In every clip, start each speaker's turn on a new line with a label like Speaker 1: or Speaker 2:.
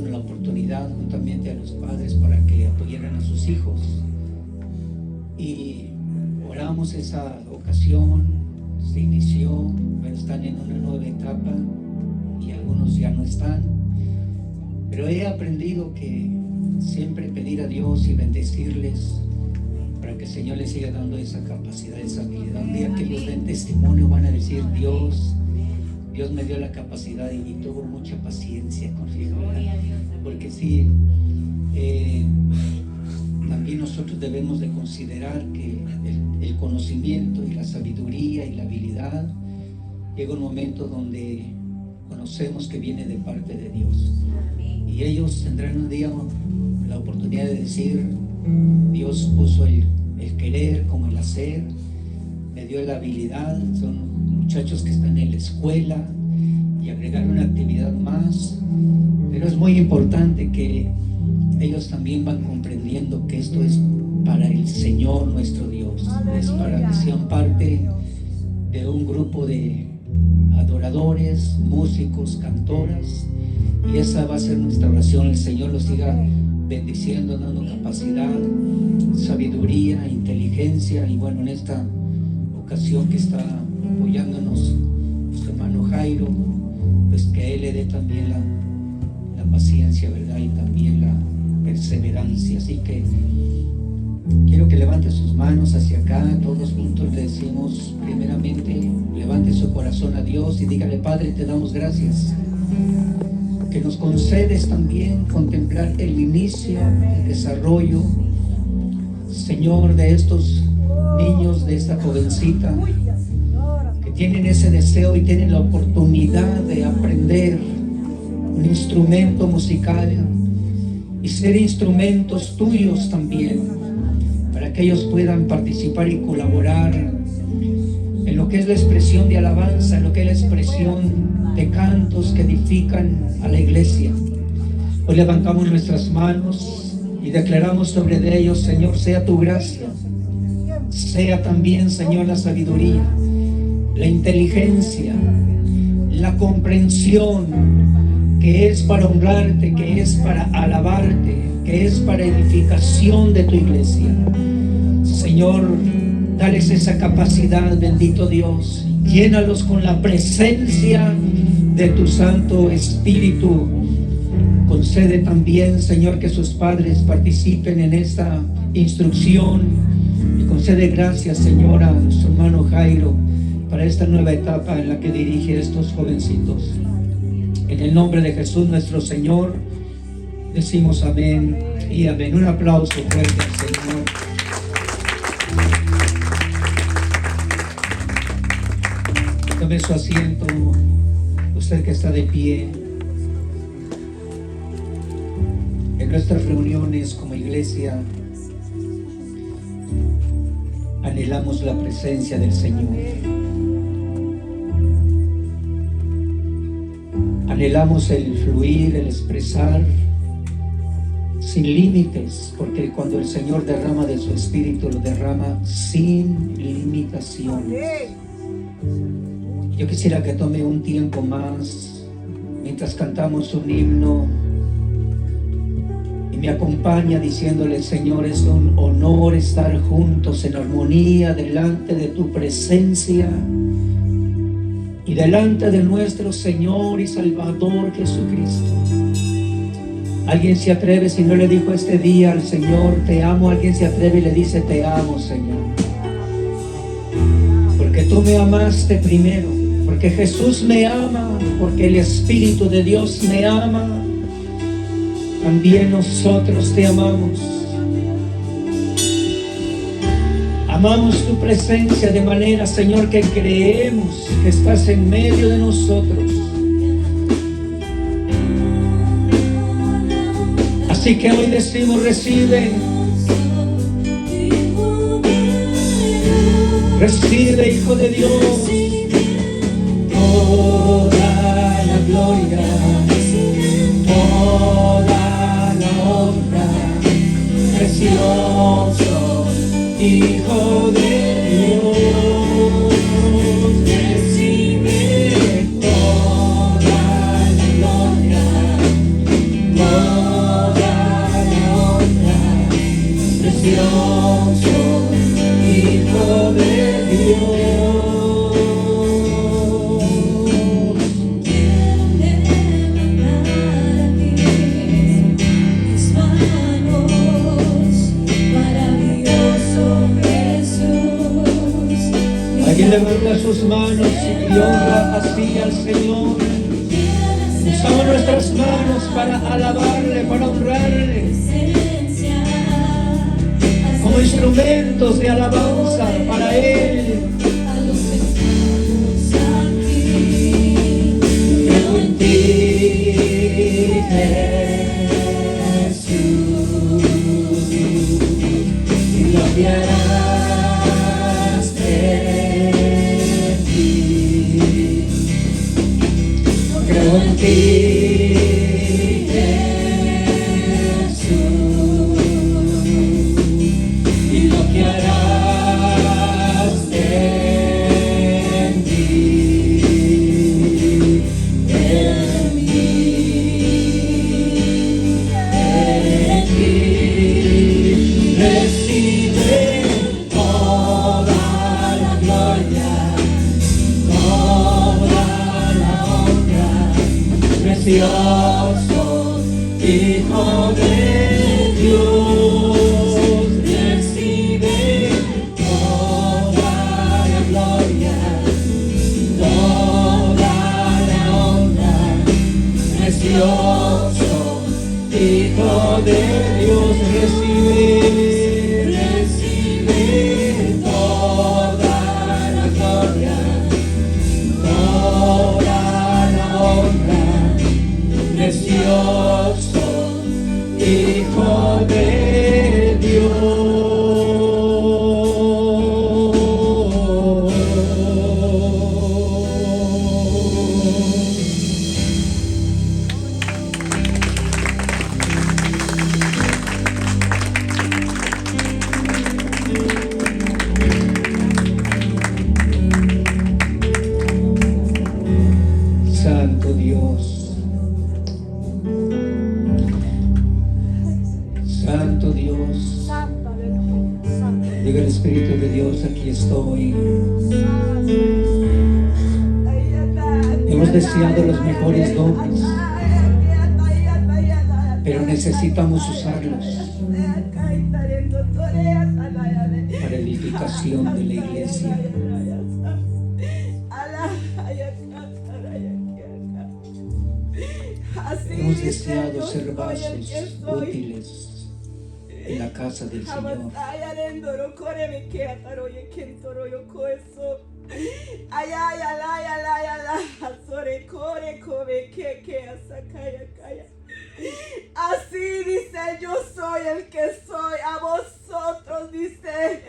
Speaker 1: dieron la oportunidad juntamente a los padres para que apoyaran a sus hijos. Y oramos esa ocasión, se inició, pero están en una nueva etapa y algunos ya no están. Pero he aprendido que siempre pedir a Dios y bendecirles para que el Señor les siga dando esa capacidad, esa habilidad. Un día que ellos den testimonio van a decir: Dios me dio la capacidad y tuvo mucha paciencia conmigo, porque sí, también nosotros debemos de considerar que el conocimiento y la sabiduría y la habilidad llega un momento donde conocemos que viene de parte de Dios, y ellos tendrán un día la oportunidad de decir: Dios puso el querer como el hacer, me dio la habilidad. Son muchachos que están en la escuela y agregar una actividad más, pero es muy importante que ellos también van comprendiendo que esto es para el Señor nuestro Dios. ¡Aleluya! Es para que sean parte de un grupo de adoradores, músicos, cantoras, y esa va a ser nuestra oración. El Señor los siga bendiciendo, dando capacidad, sabiduría, inteligencia, y bueno, en esta ocasión que está apoyándonos nuestro hermano Jairo, pues que Él le dé también la paciencia, ¿verdad? Y también la perseverancia. Así que quiero que levante sus manos hacia acá. Todos juntos le decimos, primeramente, levante su corazón a Dios y dígale: Padre, te damos gracias que nos concedes también contemplar el inicio, el desarrollo, Señor, de estos niños, de esta jovencita, que tienen ese deseo y tienen la oportunidad de aprender un instrumento musical y ser instrumentos tuyos también, para que ellos puedan participar y colaborar en lo que es la expresión de alabanza, en lo que es la expresión de cantos que edifican a la iglesia. Hoy levantamos nuestras manos y declaramos sobre de ellos: Señor, sea tu gracia, sea también, Señor, la sabiduría, la inteligencia, la comprensión, que es para honrarte, que es para alabarte, que es para edificación de tu iglesia. Señor, dales esa capacidad, bendito Dios. Llénalos con la presencia de tu Santo Espíritu. Concede también, Señor, que sus padres participen en esta instrucción. Y concede gracias, Señor, a nuestro hermano Jairo para esta nueva etapa en la que dirige a estos jovencitos. En el nombre de Jesús nuestro Señor, decimos amén y amén. Un aplauso fuerte al Señor. Tome su asiento, usted que está de pie. En nuestras reuniones como iglesia anhelamos la presencia del Señor. Anhelamos el fluir, el expresar sin límites, porque cuando el Señor derrama de su Espíritu, lo derrama sin limitaciones. Yo quisiera que tome un tiempo más mientras cantamos un himno y me acompaña diciéndole: Señor, es un honor estar juntos en armonía delante de tu presencia y delante de nuestro Señor y Salvador Jesucristo. ¿Alguien se atreve, si no le dijo este día al Señor te amo? ¿Alguien se atreve y le dice: te amo, Señor? Porque tú me amaste primero, porque Jesús me ama, porque el Espíritu de Dios me ama. También nosotros te amamos. Amamos tu presencia de manera, Señor, que creemos que estás en medio de nosotros. Así que hoy decimos: recibe. Recibe, Hijo de Dios, toda la gloria, toda la honra. Precioso Hijo de Dios, recibe toda la gloria, toda levanta sus manos y honra así al Señor. Usamos nuestras manos para alabarle, para honrarle, como instrumentos de alabanza para Él. Creo en ti, Jesús, y lo que harás en ti. Creo en ti, Jesús, y lo que harás en ti, en mí, en ti. Recibe toda la gloria, toda la honra, precioso Hijo de Dios. Recibe toda la gloria, toda la honra, precioso Hijo de Dios. Recibe toda la gloria, toda la honra, precioso Hijo de Dios. Santo Dios, Santo Dios, diga el Espíritu de Dios, aquí estoy. Hemos deseado los mejores dones, pero necesitamos usarlos para edificación de la iglesia. Hemos deseado ser vasos útiles en la casa del Señor.
Speaker 2: Así dice, yo soy el que soy. A vosotros, dice,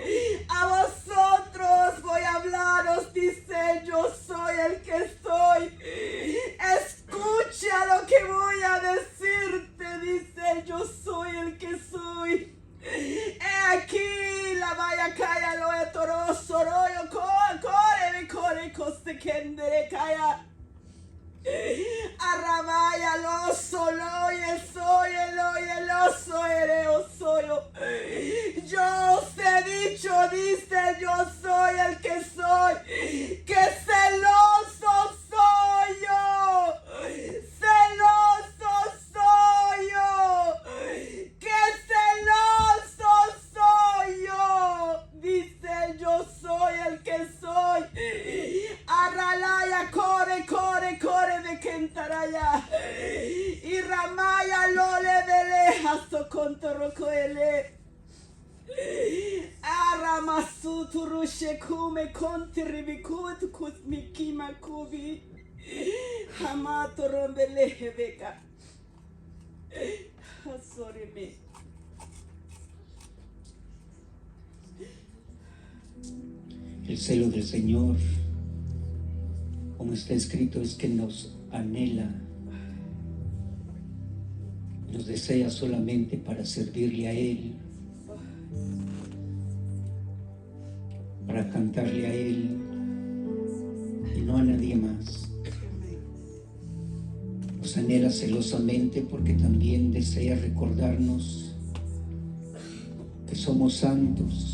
Speaker 2: a vosotros voy a hablaros, dice, yo soy el que soy. Escucha lo que voy a decirte, dice, yo soy el que soy. He aquí la vaya calla lo etoroso, royo, core, coste kendere calla. Arrabaya lo solo y el soy, el oso, soyo. Yo os he dicho, dice, yo soy el que soy, que celoso soy yo, celoso soy yo, que celoso soy yo, dice, yo soy el que soy. Arralaya, core, de Kentaraya, y Ramaya lole de lejazo contra rocoele. Aramasu turushe kume contribikut kusmikima kubi. Hamato rombele hebeka. Sorry me.
Speaker 1: El celo del Señor, como está escrito, es que nos anhela, nos desea solamente para servirle a Él, para cantarle a Él y no a nadie más. Nos anhela celosamente porque también desea recordarnos que somos santos,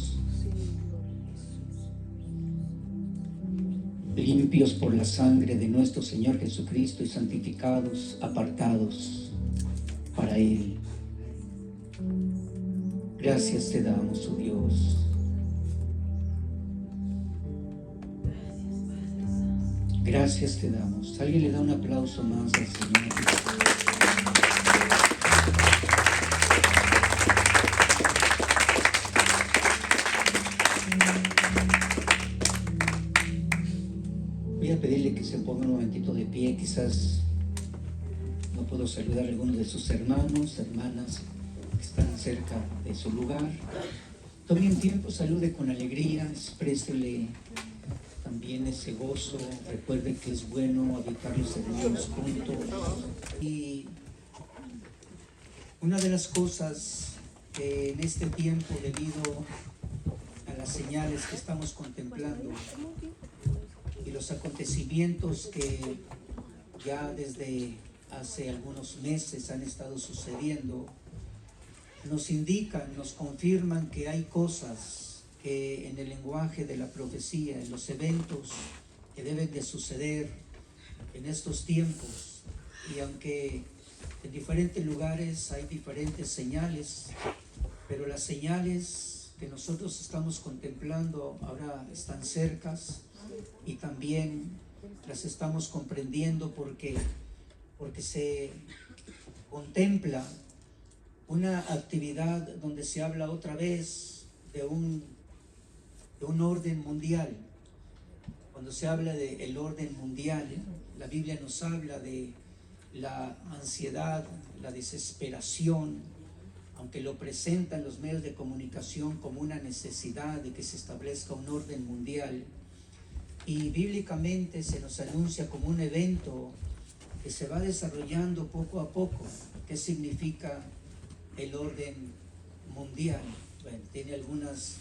Speaker 1: limpios por la sangre de nuestro Señor Jesucristo y santificados, apartados para Él. Gracias te damos, oh Dios. Gracias te damos. ¿Alguien le da un aplauso más al Señor? Voy a pedirle que se ponga un momentito de pie. Quizás no puedo saludar a algunos de sus hermanos, hermanas que están cerca de su lugar. Tome un tiempo, salude con alegría, exprésele también ese gozo. Recuerde que es bueno habitar los hermanos juntos. Y una de las cosas que en este tiempo, debido a las señales que estamos contemplando y los acontecimientos que ya desde hace algunos meses han estado sucediendo, nos indican, nos confirman que hay cosas que en el lenguaje de la profecía, en los eventos que deben de suceder en estos tiempos, y aunque en diferentes lugares hay diferentes señales, pero las señales que nosotros estamos contemplando ahora están cercas y también las estamos comprendiendo porque se contempla una actividad donde se habla otra vez de un orden mundial. Cuando se habla del orden mundial, la Biblia nos habla de la ansiedad, la desesperación, aunque lo presentan los medios de comunicación como una necesidad de que se establezca un orden mundial, y bíblicamente se nos anuncia como un evento que se va desarrollando poco a poco. ¿Qué significa el orden mundial? Bueno, tiene algunos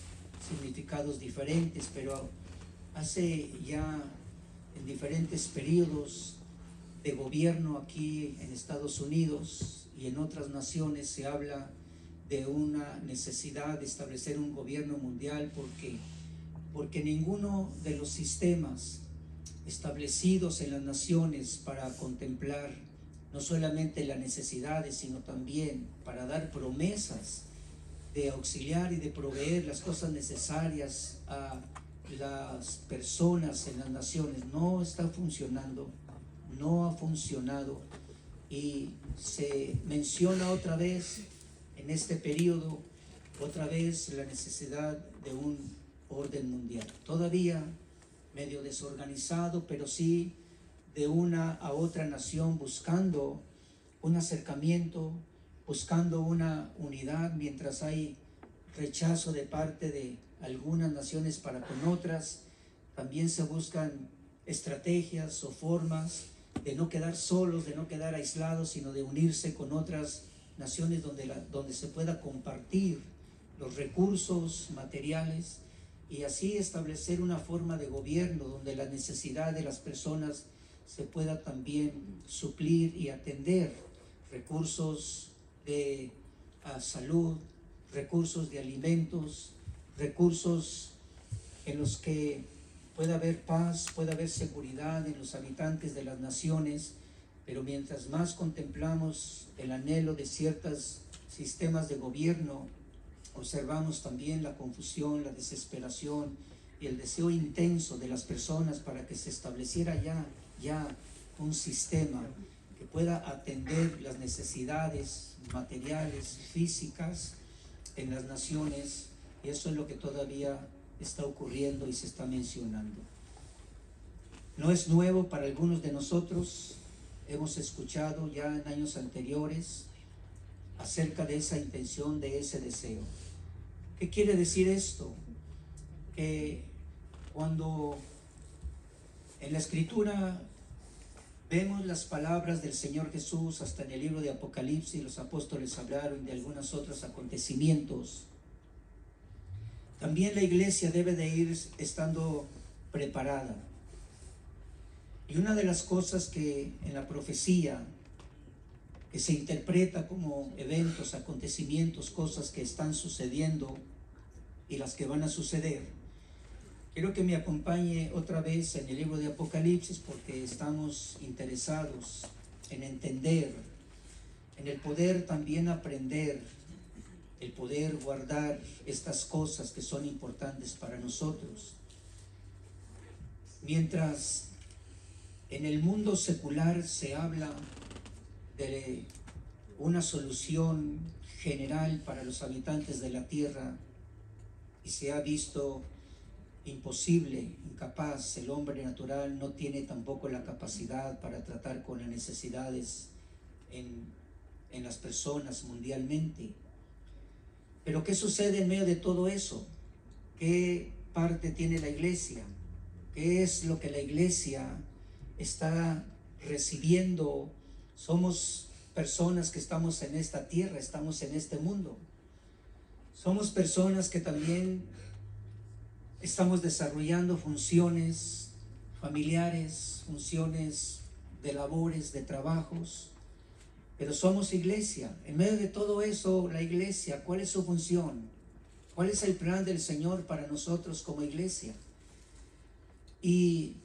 Speaker 1: significados diferentes, pero hace ya en diferentes periodos de gobierno aquí en Estados Unidos y en otras naciones se habla de una necesidad de establecer un gobierno mundial porque ninguno de los sistemas establecidos en las naciones para contemplar no solamente las necesidades, sino también para dar promesas de auxiliar y de proveer las cosas necesarias a las personas en las naciones, no está funcionando, no ha funcionado, y se menciona otra vez en este periodo, otra vez la necesidad de un orden mundial. Todavía medio desorganizado, pero sí de una a otra nación buscando un acercamiento, buscando una unidad, mientras hay rechazo de parte de algunas naciones para con otras. También se buscan estrategias o formas de no quedar solos, de no quedar aislados, sino de unirse con otras naciones donde se pueda compartir los recursos materiales y así establecer una forma de gobierno donde la necesidad de las personas se pueda también suplir y atender. Recursos de salud, recursos de alimentos, recursos en los que pueda haber paz, pueda haber seguridad en los habitantes de las naciones. Pero mientras más contemplamos el anhelo de ciertos sistemas de gobierno, observamos también la confusión, la desesperación y el deseo intenso de las personas para que se estableciera ya un sistema que pueda atender las necesidades materiales, físicas en las naciones, y eso es lo que todavía está ocurriendo y se está mencionando. No es nuevo para algunos de nosotros, hemos escuchado ya en años anteriores acerca de esa intención, de ese deseo. ¿Qué quiere decir esto? Que cuando en la Escritura vemos las palabras del Señor Jesús, hasta en el libro de Apocalipsis, los apóstoles hablaron de algunos otros acontecimientos. También la iglesia debe de ir estando preparada. Y una de las cosas que en la profecía, que se interpreta como eventos, acontecimientos, cosas que están sucediendo y las que van a suceder, quiero que me acompañe otra vez en el libro de Apocalipsis, porque estamos interesados en entender, en el poder también aprender, el poder guardar estas cosas que son importantes para nosotros. Mientras En el mundo secular se habla de una solución general para los habitantes de la tierra y se ha visto imposible, incapaz. El hombre natural no tiene tampoco la capacidad para tratar con las necesidades en las personas mundialmente. Pero ¿qué sucede en medio de todo eso? ¿Qué parte tiene la iglesia? ¿Qué es lo que la iglesia está recibiendo? Somos personas que estamos en esta tierra, estamos en este mundo. Somos personas que también estamos desarrollando funciones familiares, funciones de labores, de trabajos, pero somos iglesia. En medio de todo eso, la iglesia, ¿cuál es su función? ¿Cuál es el plan del Señor para nosotros como iglesia? Y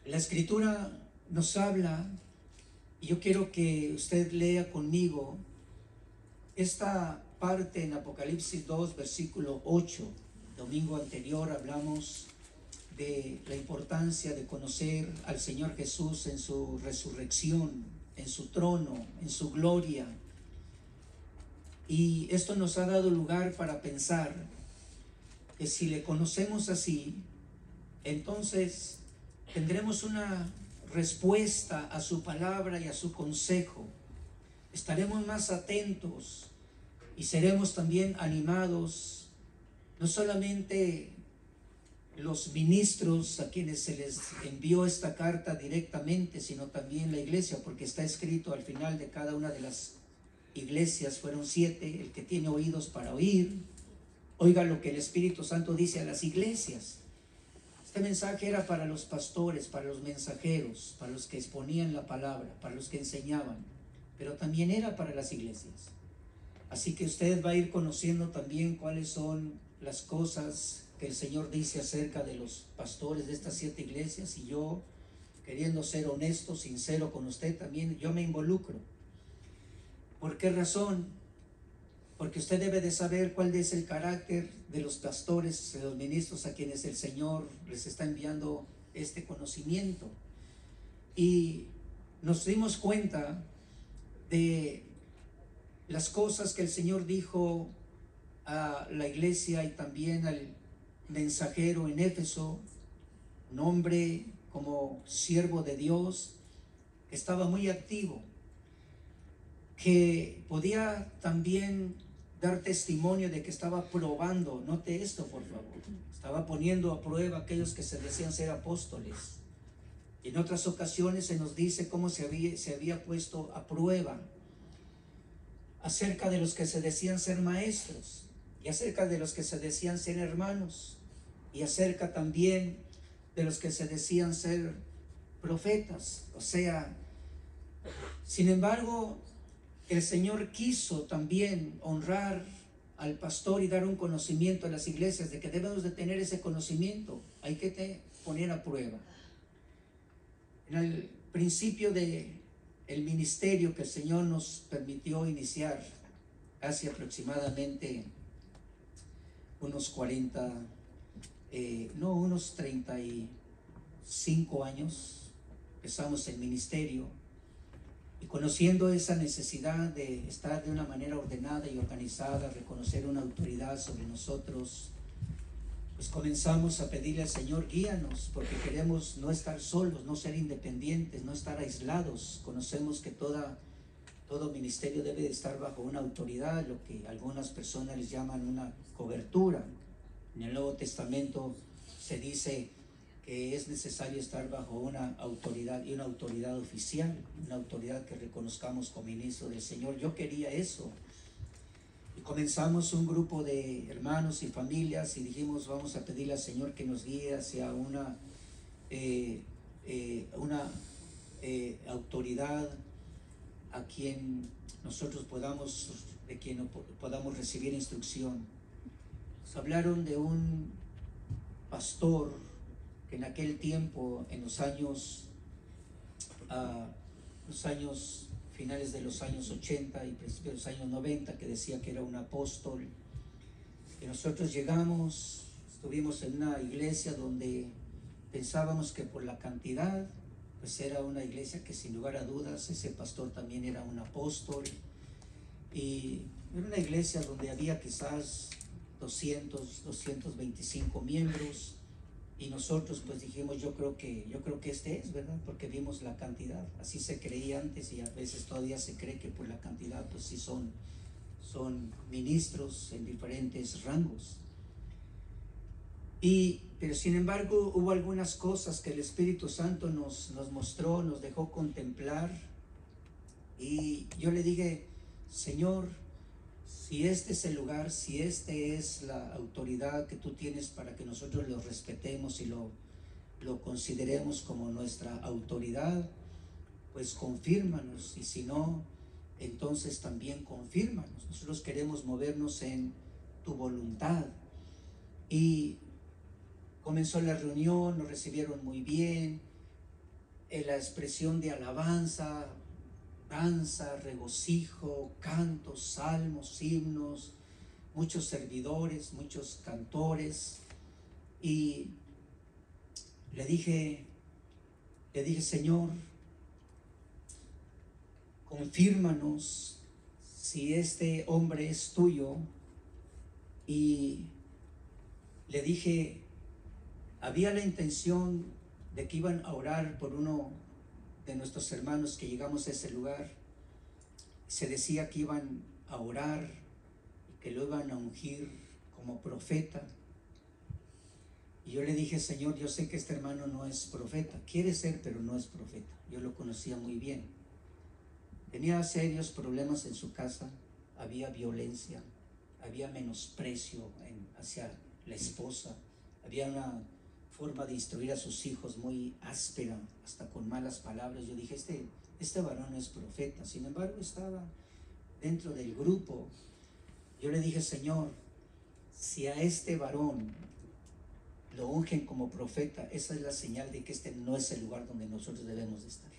Speaker 1: la Escritura nos habla, y yo quiero que usted lea conmigo esta parte en Apocalipsis 2, versículo 8. Domingo anterior hablamos de la importancia de conocer al Señor Jesús en su resurrección, en su trono, en su gloria. Y esto nos ha dado lugar para pensar que si le conocemos así, entonces tendremos una respuesta a su palabra y a su consejo. Estaremos más atentos y seremos también animados, no solamente los ministros a quienes se les envió esta carta directamente, sino también la iglesia, porque está escrito al final de cada una de las iglesias, fueron 7, el que tiene oídos para oír, oiga lo que el Espíritu Santo dice a las iglesias. Este mensaje era para los pastores, para los mensajeros, para los que exponían la palabra, para los que enseñaban, pero también era para las iglesias. Así que usted va a ir conociendo también cuáles son las cosas que el Señor dice acerca de los pastores de estas 7 iglesias, y yo, queriendo ser honesto, sincero con usted también, yo me involucro. ¿Por qué razón? Porque usted debe de saber cuál es el carácter de los pastores, de los ministros a quienes el Señor les está enviando este conocimiento. Y nos dimos cuenta de las cosas que el Señor dijo a la iglesia y también al mensajero en Éfeso, un hombre como siervo de Dios, que estaba muy activo, que podía también dar testimonio de que estaba probando, note esto por favor, estaba poniendo a prueba a aquellos que se decían ser apóstoles. Y en otras ocasiones se nos dice cómo se había puesto a prueba acerca de los que se decían ser maestros, y acerca de los que se decían ser hermanos, y acerca también de los que se decían ser profetas. O sea, sin embargo, el Señor quiso también honrar al pastor y dar un conocimiento a las iglesias de que debemos de tener ese conocimiento. Hay que poner a prueba. En el principio de el ministerio que el Señor nos permitió iniciar hace aproximadamente unos 35 años, empezamos el ministerio, y conociendo esa necesidad de estar de una manera ordenada y organizada, reconocer una autoridad sobre nosotros, pues comenzamos a pedirle al Señor, guíanos, porque queremos no estar solos, no ser independientes, no estar aislados. Conocemos que todo ministerio debe de estar bajo una autoridad, lo que algunas personas les llaman una cobertura. En el Nuevo Testamento se dice que es necesario estar bajo una autoridad, y una autoridad oficial, una autoridad que reconozcamos como ministro del Señor. Yo quería eso. Y comenzamos un grupo de hermanos y familias y dijimos, vamos a pedirle al Señor que nos guíe hacia una autoridad a quien nosotros podamos recibir instrucción. Nos hablaron de un pastor que en aquel tiempo, en los años finales de los años 80 y principios de los años 90, que decía que era un apóstol. Y nosotros llegamos, estuvimos en una iglesia donde pensábamos que por la cantidad pues era una iglesia que sin lugar a dudas ese pastor también era un apóstol, y era una iglesia donde había quizás 225 miembros, y nosotros pues dijimos, yo creo que este es, ¿verdad? Porque vimos la cantidad, así se creía antes y a veces todavía se cree que por la cantidad pues sí son ministros en diferentes rangos. Pero sin embargo hubo algunas cosas que el Espíritu Santo nos mostró, nos dejó contemplar, y yo le dije, Señor, si este es el lugar, si este es la autoridad que tú tienes para que nosotros lo respetemos y lo consideremos como nuestra autoridad, pues confírmanos, y si no, entonces también confírmanos. Nosotros queremos movernos en tu voluntad. Y comenzó la reunión, nos recibieron muy bien, en la expresión de alabanza, danza, regocijo, cantos, salmos, himnos, muchos servidores, muchos cantores. Y le dije, Señor, confírmanos si este hombre es tuyo. Y le dije, había la intención de que iban a orar por uno de nuestros hermanos que llegamos a ese lugar. Se decía que iban a orar y que lo iban a ungir como profeta. Y yo le dije, Señor, yo sé que este hermano no es profeta, quiere ser, pero no es profeta. Yo lo conocía muy bien. Tenía serios problemas en su casa, había violencia, había menosprecio hacia la esposa, había una forma de instruir a sus hijos muy áspera, hasta con malas palabras. Yo dije, este varón no es profeta. Sin embargo, estaba dentro del grupo. Yo le dije, Señor, si a este varón lo ungen como profeta, esa es la señal de que este no es el lugar donde nosotros debemos de estar.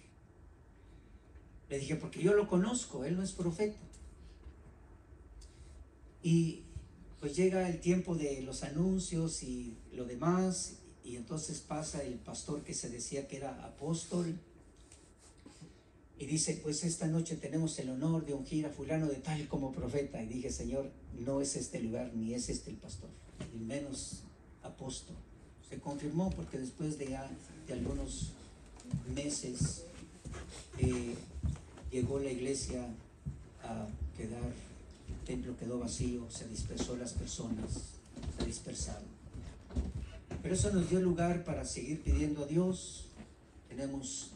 Speaker 1: Le dije, porque yo lo conozco, él no es profeta. Y pues llega el tiempo de los anuncios y lo demás, y entonces pasa el pastor que se decía que era apóstol, y dice, pues esta noche tenemos el honor de ungir a fulano de tal como profeta. Y dije, Señor, no es este el lugar, ni es este el pastor, y menos apóstol. Se confirmó porque después de algunos meses llegó la iglesia a quedar, el templo quedó vacío, se dispersó las personas, se dispersaron. Pero eso nos dio lugar para seguir pidiendo a Dios. Tenemos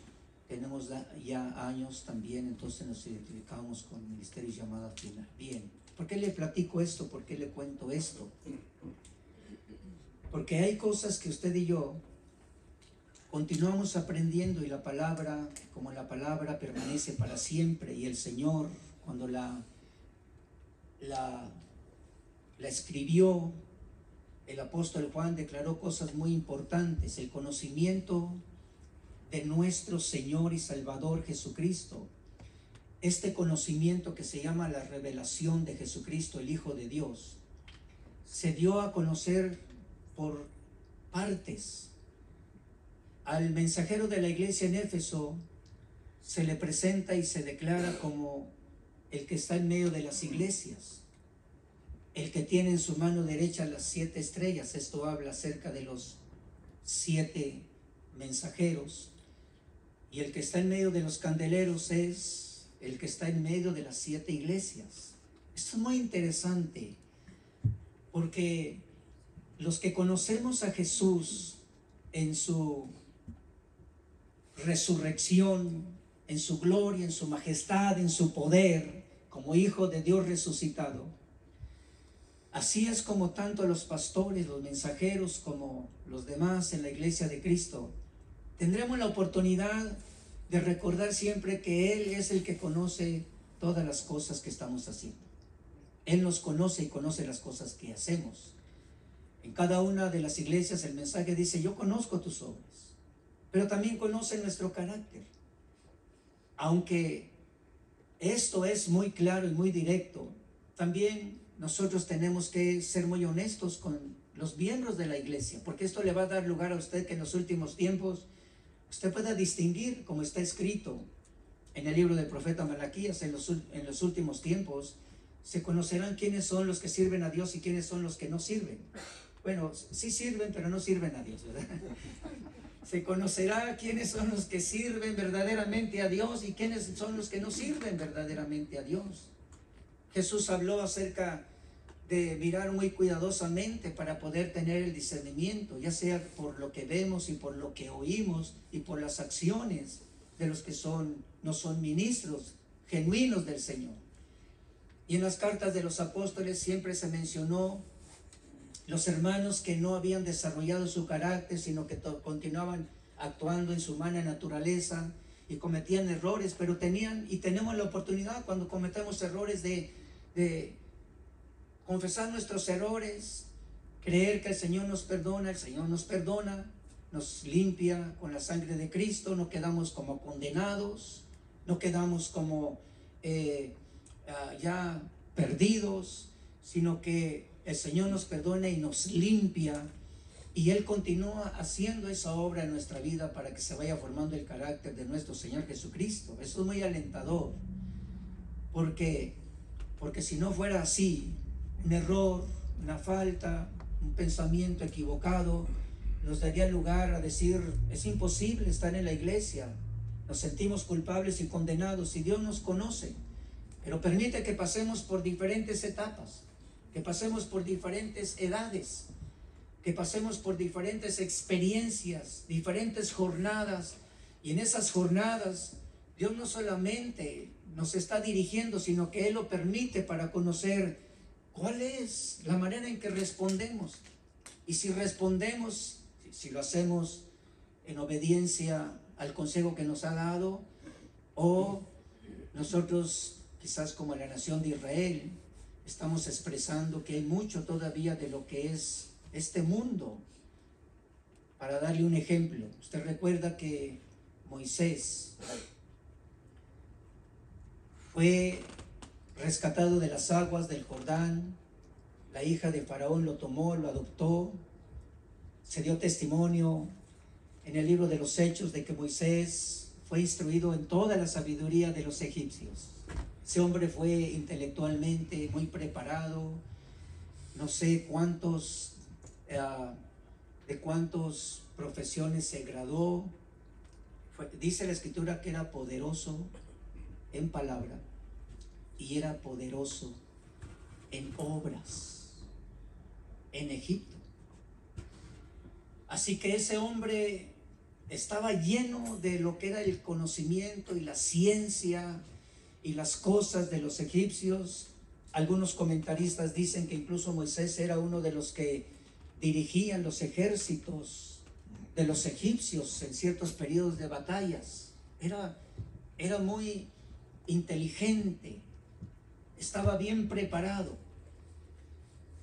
Speaker 1: ya años también, entonces nos identificamos con Ministerios Llamada Final. Bien, ¿por qué le platico esto? ¿Por qué le cuento esto? Porque hay cosas que usted y yo continuamos aprendiendo, y la palabra, como la palabra permanece para siempre, y el Señor, cuando la escribió, el apóstol Juan declaró cosas muy importantes: el conocimiento de nuestro Señor y Salvador Jesucristo. Este conocimiento, que se llama la revelación de Jesucristo, el Hijo de Dios, se dio a conocer por partes. Al mensajero de la iglesia en Éfeso se le presenta y se declara como el que está en medio de las iglesias, el que tiene en su mano derecha las 7 estrellas. Esto habla acerca de los 7 mensajeros. Y el que está en medio de los candeleros es el que está en medio de las 7 iglesias. Esto es muy interesante, porque los que conocemos a Jesús en su resurrección, en su gloria, en su majestad, en su poder, como Hijo de Dios resucitado, así es como tanto los pastores, los mensajeros, como los demás en la iglesia de Cristo, tendremos la oportunidad de recordar siempre que Él es el que conoce todas las cosas que estamos haciendo. Él nos conoce y conoce las cosas que hacemos. En cada una de las iglesias el mensaje dice: yo conozco tus obras, pero también conoce nuestro carácter. Aunque esto es muy claro y muy directo, también nosotros tenemos que ser muy honestos con los miembros de la iglesia, porque esto le va a dar lugar a usted que en los últimos tiempos usted pueda distinguir, como está escrito en el libro del profeta Malaquías, en los últimos tiempos se conocerán quiénes son los que sirven a Dios y quiénes son los que no sirven. Bueno, sí sirven, pero no sirven a Dios, ¿verdad? Se conocerá quiénes son los que sirven verdaderamente a Dios y quiénes son los que no sirven verdaderamente a Dios. Jesús habló acerca de mirar muy cuidadosamente para poder tener el discernimiento, ya sea por lo que vemos y por lo que oímos y por las acciones de los que no son ministros genuinos del Señor. Y en las cartas de los apóstoles siempre se mencionó los hermanos que no habían desarrollado su carácter, sino que continuaban actuando en su humana naturaleza y cometían errores, pero tenemos la oportunidad cuando cometemos errores de confesar nuestros errores, creer que el Señor nos perdona, nos limpia con la sangre de Cristo, no quedamos como condenados, no quedamos como ya perdidos, sino que el Señor nos perdona y nos limpia, y Él continúa haciendo esa obra en nuestra vida para que se vaya formando el carácter de nuestro Señor Jesucristo. Eso es muy alentador, porque si no fuera así, un error, una falta, un pensamiento equivocado nos daría lugar a decir: es imposible estar en la iglesia, nos sentimos culpables y condenados, y Dios nos conoce, pero permite que pasemos por diferentes etapas, que pasemos por diferentes edades, que pasemos por diferentes experiencias, diferentes jornadas, y en esas jornadas Dios no solamente nos está dirigiendo, sino que Él lo permite para conocer cuál es la manera en que respondemos, y si respondemos, si lo hacemos en obediencia al consejo que nos ha dado, o nosotros, quizás como la nación de Israel, estamos expresando que hay mucho todavía de lo que es este mundo. Para darle un ejemplo, usted recuerda que Moisés fue rescatado de las aguas del Jordán, la hija de Faraón lo tomó, lo adoptó, se dio testimonio en el libro de los Hechos de que Moisés fue instruido en toda la sabiduría de los egipcios. Ese hombre fue intelectualmente muy preparado, no sé de cuántas profesiones se graduó. Dice la Escritura que era poderoso en palabra y era poderoso en obras en Egipto. Así que ese hombre estaba lleno de lo que era el conocimiento y la ciencia y las cosas de los egipcios. Algunos comentaristas dicen que incluso Moisés era uno de los que dirigían los ejércitos de los egipcios en ciertos periodos de batallas. Era muy inteligente, estaba bien preparado.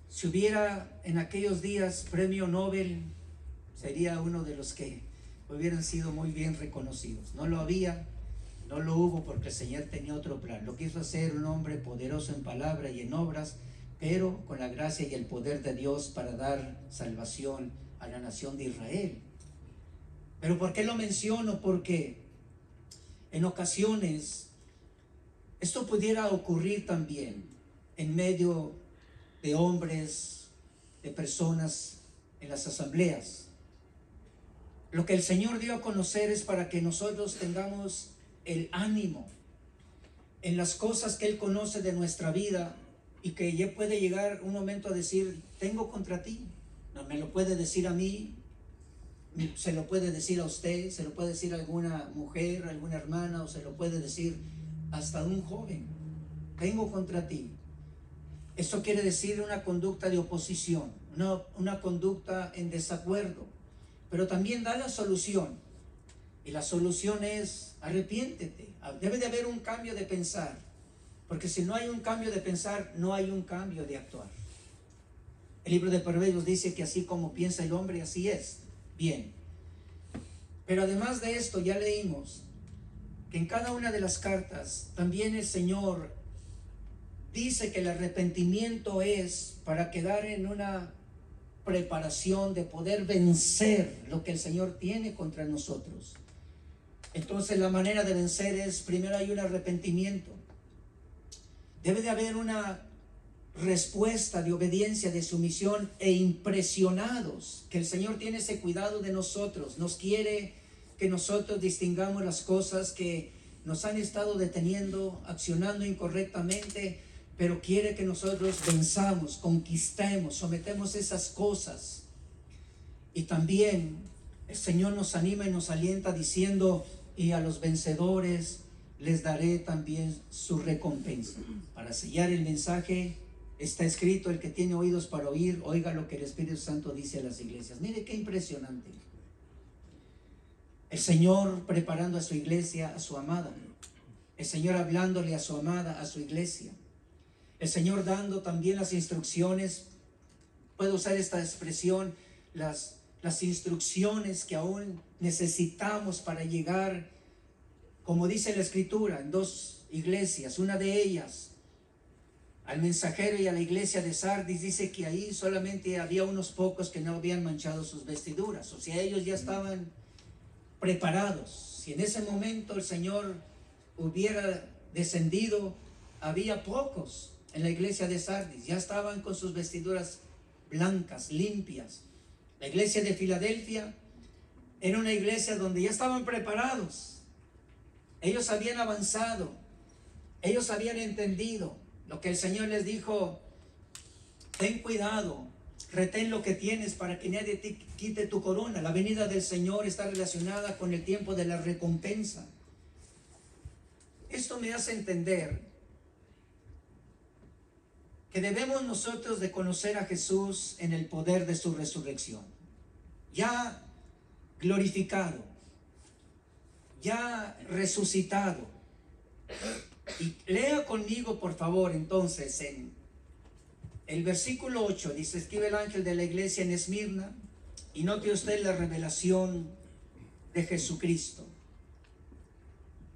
Speaker 1: Si hubiera en aquellos días premio Nobel, sería uno de los que hubieran sido muy bien reconocidos. No lo había, no lo hubo, porque el Señor tenía otro plan. Lo quiso hacer un hombre poderoso en palabra y en obras, pero con la gracia y el poder de Dios para dar salvación a la nación de Israel. Pero ¿por qué lo menciono? Porque en ocasiones esto pudiera ocurrir también en medio de hombres, de personas en las asambleas. Lo que el Señor dio a conocer es para que nosotros tengamos el ánimo en las cosas que Él conoce de nuestra vida, y que ya puede llegar un momento a decir: tengo contra ti. No me lo puede decir a mí, se lo puede decir a usted, se lo puede decir a alguna mujer, a alguna hermana, o se lo puede decir hasta a un joven: tengo contra ti. Esto quiere decir una conducta de oposición, una conducta en desacuerdo, pero también da la solución, y la solución es: arrepiéntete. Debe de haber un cambio de pensar, porque si no hay un cambio de pensar, no hay un cambio de actuar. El libro de Proverbios dice que así como piensa el hombre, así es. Bien, pero además de esto, ya leímos que en cada una de las cartas también el Señor dice que el arrepentimiento es para quedar en una preparación de poder vencer lo que el Señor tiene contra nosotros. Entonces la manera de vencer es, primero hay un arrepentimiento. Debe de haber una respuesta de obediencia, de sumisión, e impresionados que el Señor tiene ese cuidado de nosotros. Nos quiere que nosotros distingamos las cosas que nos han estado deteniendo, accionando incorrectamente, pero quiere que nosotros venzamos, conquistemos, sometemos esas cosas. Y también el Señor nos anima y nos alienta diciendo: y a los vencedores les daré también su recompensa. Para sellar el mensaje está escrito: el que tiene oídos para oír, oiga lo que el Espíritu Santo dice a las iglesias. Mire qué impresionante. El Señor preparando a su iglesia, a su amada. El Señor hablándole a su amada, a su iglesia. El Señor dando también las instrucciones. Puedo usar esta expresión, las instrucciones que aún necesitamos para llegar, como dice la Escritura, en 2 iglesias. Una de ellas, al mensajero y a la iglesia de Sardis, dice que ahí solamente había unos pocos que no habían manchado sus vestiduras. O sea, ellos ya estaban preparados. Si en ese momento el Señor hubiera descendido, había pocos en la iglesia de Sardis. Ya estaban con sus vestiduras blancas, limpias. La iglesia de Filadelfia era una iglesia donde ya estaban preparados. Ellos habían avanzado. Ellos habían entendido lo que el Señor les dijo: ten cuidado, retén lo que tienes para que nadie te quite tu corona. La venida del Señor está relacionada con el tiempo de la recompensa. Esto me hace entender que debemos nosotros de conocer a Jesús en el poder de su resurrección. Ya glorificado, ya resucitado. Y lea conmigo, por favor, entonces, en el versículo 8, dice: escribe el ángel de la iglesia en Esmirna, y note usted la revelación de Jesucristo.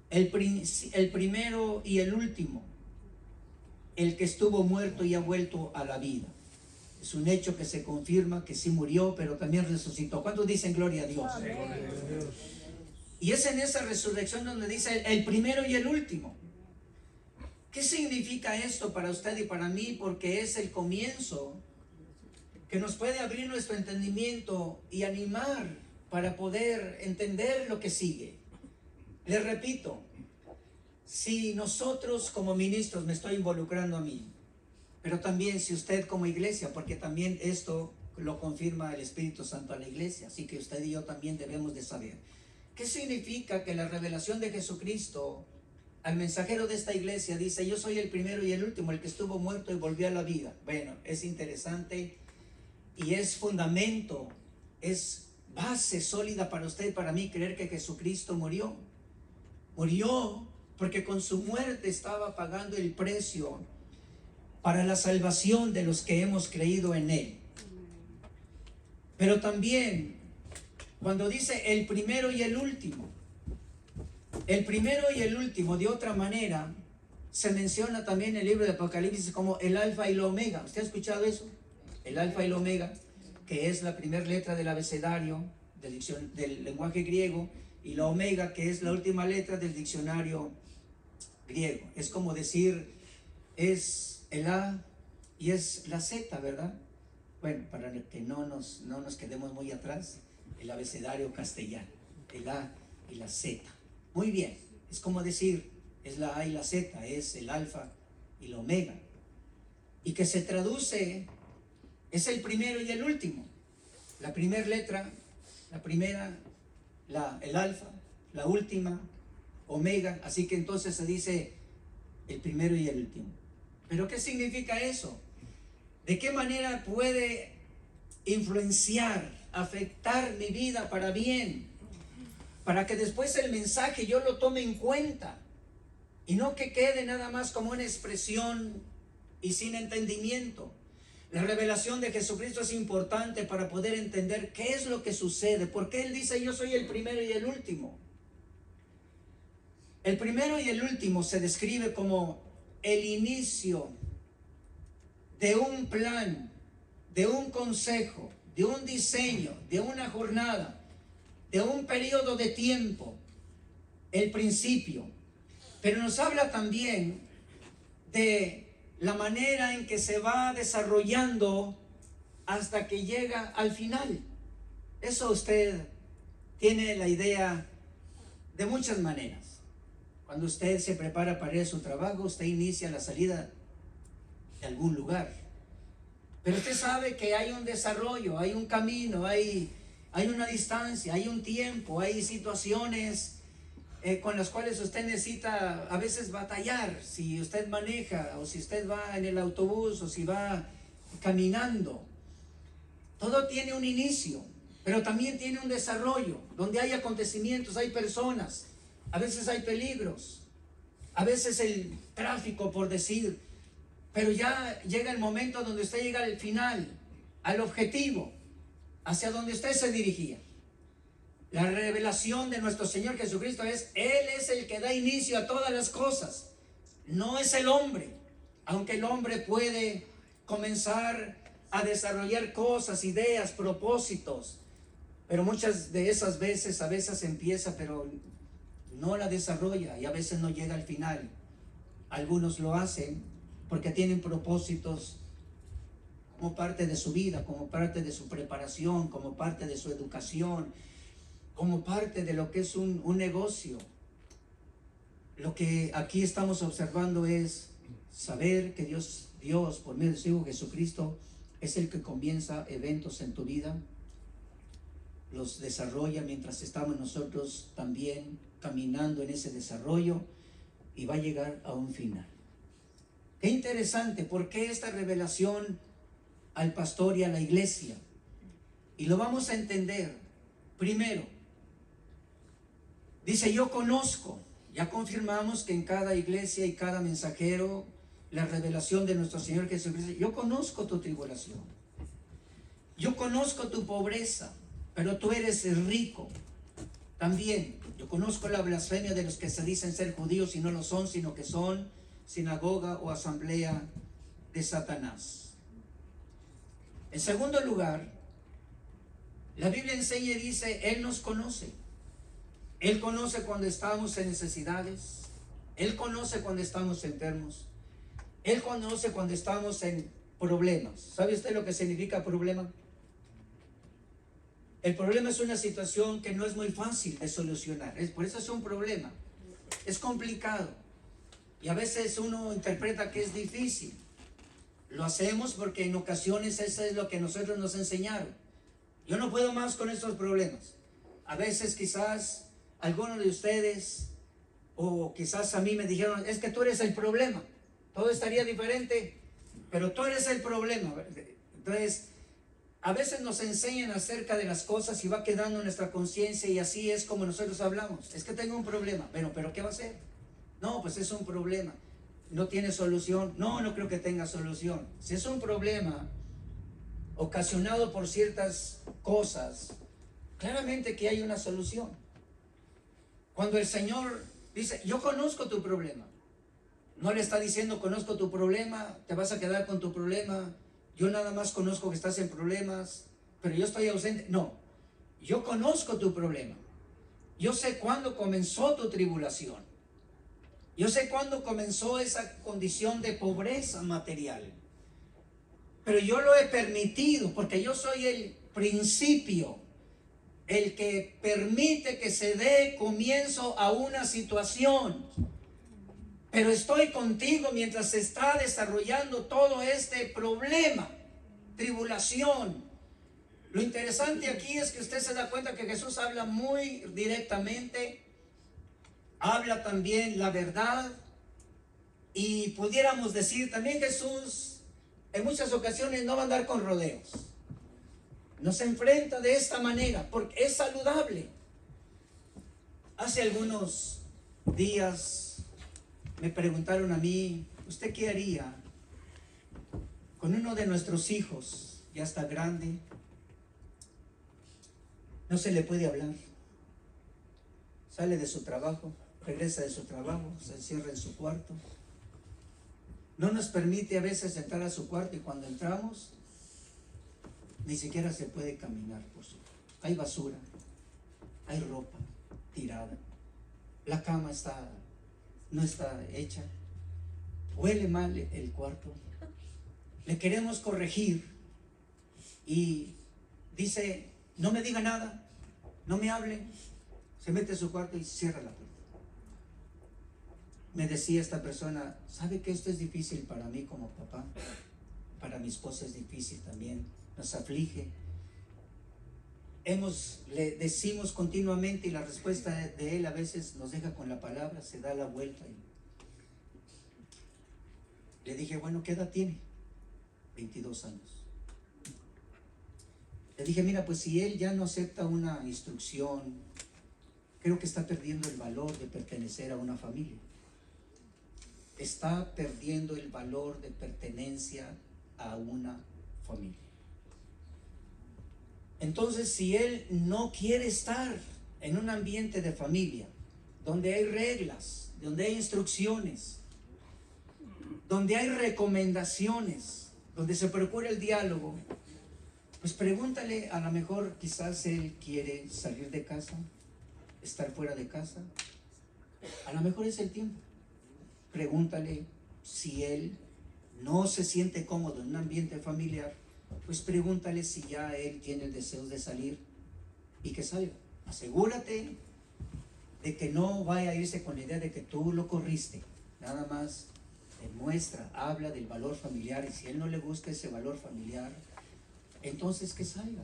Speaker 1: El primero y el último, el que estuvo muerto y ha vuelto a la vida. Es un hecho que se confirma que sí murió, pero también resucitó. ¿Cuántos dicen gloria a Dios? Amén. Y es en esa resurrección donde dice el primero y el último. ¿Qué significa esto para usted y para mí? Porque es el comienzo que nos puede abrir nuestro entendimiento y animar para poder entender lo que sigue. Les repito, si nosotros como ministros, me estoy involucrando a mí, pero también si usted como iglesia, porque también esto lo confirma el Espíritu Santo a la iglesia, así que usted y yo también debemos de saber. ¿Qué significa que la revelación de Jesucristo al mensajero de esta iglesia dice: yo soy el primero y el último, el que estuvo muerto y volvió a la vida? Bueno, es interesante y es fundamento, es base sólida para usted y para mí creer que Jesucristo murió. Murió porque con su muerte estaba pagando el precio para la salvación de los que hemos creído en Él. Pero también, cuando dice el primero y el último de otra manera, se menciona también en el libro de Apocalipsis como el alfa y la omega. ¿Usted ha escuchado eso? El alfa y la omega, que es la primera letra del abecedario del lenguaje griego, y la omega, que es la última letra del diccionario griego. Es como decir, es el A y es la Z, ¿verdad? Bueno, para que no nos quedemos muy atrás, el abecedario castellano, el A y la Z. Muy bien, es como decir, es la A y la Z, es el alfa y la omega. Y que se traduce, es el primero y el último. La primera letra, la primera, el alfa, la última, omega. Así que entonces se dice el primero y el último. ¿Pero qué significa eso? ¿De qué manera puede influenciar, afectar mi vida para bien? Para que después el mensaje yo lo tome en cuenta y no que quede nada más como una expresión y sin entendimiento. La revelación de Jesucristo es importante para poder entender qué es lo que sucede. Porque Él dice: yo soy el primero y el último. El primero y el último se describe como el inicio de un plan, de un consejo, de un diseño, de una jornada, de un periodo de tiempo el principio, pero nos habla también de la manera en que se va desarrollando hasta que llega al final. Eso usted tiene la idea de muchas maneras. Cuando usted se prepara para ir a su trabajo, usted inicia la salida de algún lugar. Pero usted sabe que hay un desarrollo, hay un camino, hay una distancia, hay un tiempo, hay situaciones con las cuales usted necesita a veces batallar. Si usted maneja o si usted va en el autobús o si va caminando, todo tiene un inicio, pero también tiene un desarrollo, donde hay acontecimientos, hay personas, a veces hay peligros, a veces el tráfico, por decir, pero ya llega el momento donde usted llega al final, al objetivo, hacia donde usted se dirigía. La revelación de nuestro Señor Jesucristo es, Él es el que da inicio a todas las cosas, no es el hombre, aunque el hombre puede comenzar a desarrollar cosas, ideas, propósitos, pero muchas de esas veces, a veces empieza, pero no la desarrolla y a veces no llega al final. Algunos lo hacen porque tienen propósitos como parte de su vida, como parte de su preparación, como parte de su educación, como parte de lo que es un negocio. Lo que aquí estamos observando es saber que Dios por medio de su Hijo Jesucristo es el que comienza eventos en tu vida, los desarrolla mientras estamos nosotros también caminando en ese desarrollo y va a llegar a un final. Qué interesante, ¿por qué esta revelación al pastor y a la iglesia? Y lo vamos a entender. Primero, dice, yo conozco, ya confirmamos que en cada iglesia y cada mensajero, la revelación de nuestro Señor Jesucristo, yo conozco tu tribulación, yo conozco tu pobreza, pero tú eres rico. También, yo conozco la blasfemia de los que se dicen ser judíos y no lo son, sino que son sinagoga o asamblea de Satanás. En segundo lugar, la Biblia enseña y dice, Él nos conoce. Él conoce cuando estamos en necesidades. Él conoce cuando estamos enfermos. Él conoce cuando estamos en problemas. ¿Sabe usted lo que significa problema? El problema es una situación que no es muy fácil de solucionar. Por eso es un problema. Es complicado. Y a veces uno interpreta que es difícil. Lo hacemos porque en ocasiones eso es lo que nosotros nos enseñaron. Yo no puedo más con estos problemas. A veces quizás algunos de ustedes o quizás a mí me dijeron, es que tú eres el problema. Todo estaría diferente, pero tú eres el problema. Entonces, a veces nos enseñan acerca de las cosas y va quedando en nuestra conciencia y así es como nosotros hablamos. Es que tengo un problema. Bueno, pero ¿qué va a hacer? No, pues es un problema. ¿No tiene solución? No, no creo que tenga solución. Si es un problema ocasionado por ciertas cosas, claramente que hay una solución. Cuando el Señor dice, yo conozco tu problema, no le está diciendo, conozco tu problema, te vas a quedar con tu problema, yo nada más conozco que estás en problemas, pero yo estoy ausente. No, yo conozco tu problema. Yo sé cuándo comenzó tu tribulación. Yo sé cuándo comenzó esa condición de pobreza material. Pero yo lo he permitido porque yo soy el principio, el que permite que se dé comienzo a una situación. Pero estoy contigo mientras se está desarrollando todo este problema, tribulación. Lo interesante aquí es que usted se da cuenta que Jesús habla muy directamente, habla también la verdad, y pudiéramos decir también Jesús en muchas ocasiones no va a andar con rodeos. Nos enfrenta de esta manera porque es saludable. Hace algunos días me preguntaron a mí, ¿usted qué haría con uno de nuestros hijos? Ya está grande, no se le puede hablar, sale de su trabajo, regresa de su trabajo, se encierra en su cuarto, no nos permite a veces entrar a su cuarto y cuando entramos ni siquiera se puede caminar por su... Hay basura, hay ropa tirada. la cama no está hecha, huele mal el cuarto, le queremos corregir y dice, no me diga nada, no me hable, se mete a su cuarto y cierra la puerta. Me decía esta persona, ¿sabe que esto es difícil para mí como papá? Para mi esposa es difícil también, nos aflige. Le decimos continuamente y la respuesta de él a veces nos deja con la palabra, se da la vuelta. Le dije, bueno, ¿qué edad tiene? 22 años. Le dije, mira, pues si él ya no acepta una instrucción, creo que está perdiendo el valor de pertenecer a una familia. Está perdiendo el valor de pertenencia a una familia. Entonces, si él no quiere estar en un ambiente de familia, donde hay reglas, donde hay instrucciones, donde hay recomendaciones, donde se procura el diálogo, pues pregúntale, a lo mejor quizás él quiere salir de casa, estar fuera de casa, a lo mejor es el tiempo. Pregúntale si él no se siente cómodo en un ambiente familiar, pues pregúntale si ya él tiene el deseo de salir y que salga. Asegúrate de que no vaya a irse con la idea de que tú lo corriste. Nada más demuestra, habla del valor familiar, y si a él no le gusta ese valor familiar, entonces que salga.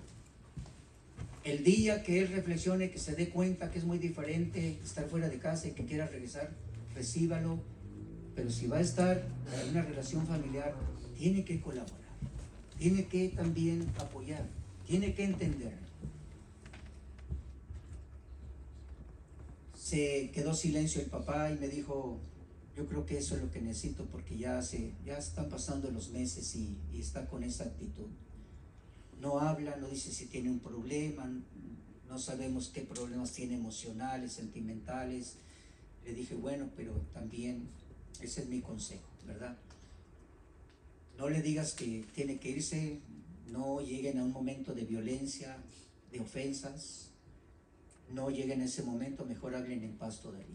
Speaker 1: El día que él reflexione, que se dé cuenta que es muy diferente estar fuera de casa y que quiera regresar, recíbalo. Pero si va a estar en una relación familiar, tiene que colaborar, tiene que también apoyar, tiene que entender. Se quedó silencio el papá y me dijo, yo creo que eso es lo que necesito, porque ya están pasando los meses y está con esa actitud. No habla, no dice si tiene un problema, no sabemos qué problemas tiene emocionales, sentimentales. Le dije, bueno, pero también ese es mi consejo, ¿verdad? No le digas que tiene que irse, no lleguen a un momento de violencia, de ofensas, no lleguen a ese momento, mejor hablen en paz todavía.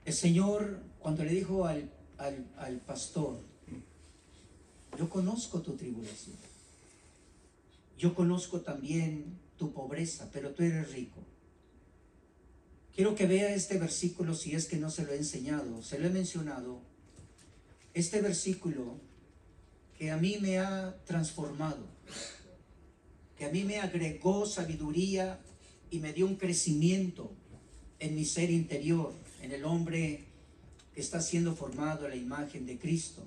Speaker 1: El Señor, cuando le dijo al pastor, yo conozco tu tribulación, yo conozco también tu pobreza, pero tú eres rico. Quiero que vea este versículo, si es que no se lo he enseñado, se lo he mencionado. Este versículo que a mí me ha transformado, que a mí me agregó sabiduría y me dio un crecimiento en mi ser interior, en el hombre que está siendo formado a la imagen de Cristo.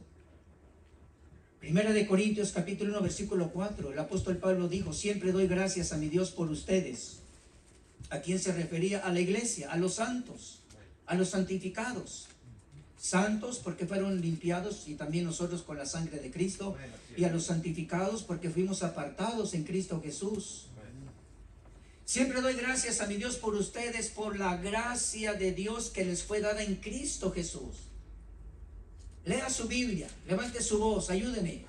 Speaker 1: Primera de Corintios capítulo 1 versículo 4, el apóstol Pablo dijo, siempre doy gracias a mi Dios por ustedes. ¿A quién se refería? A la iglesia, a los santos, a los santificados. Santos porque fueron limpiados, y también nosotros con la sangre de Cristo, y a los santificados porque fuimos apartados en Cristo Jesús. Siempre doy gracias a mi Dios por ustedes, por la gracia de Dios que les fue dada en Cristo Jesús. Lea su Biblia, levante su voz, ayúdeme.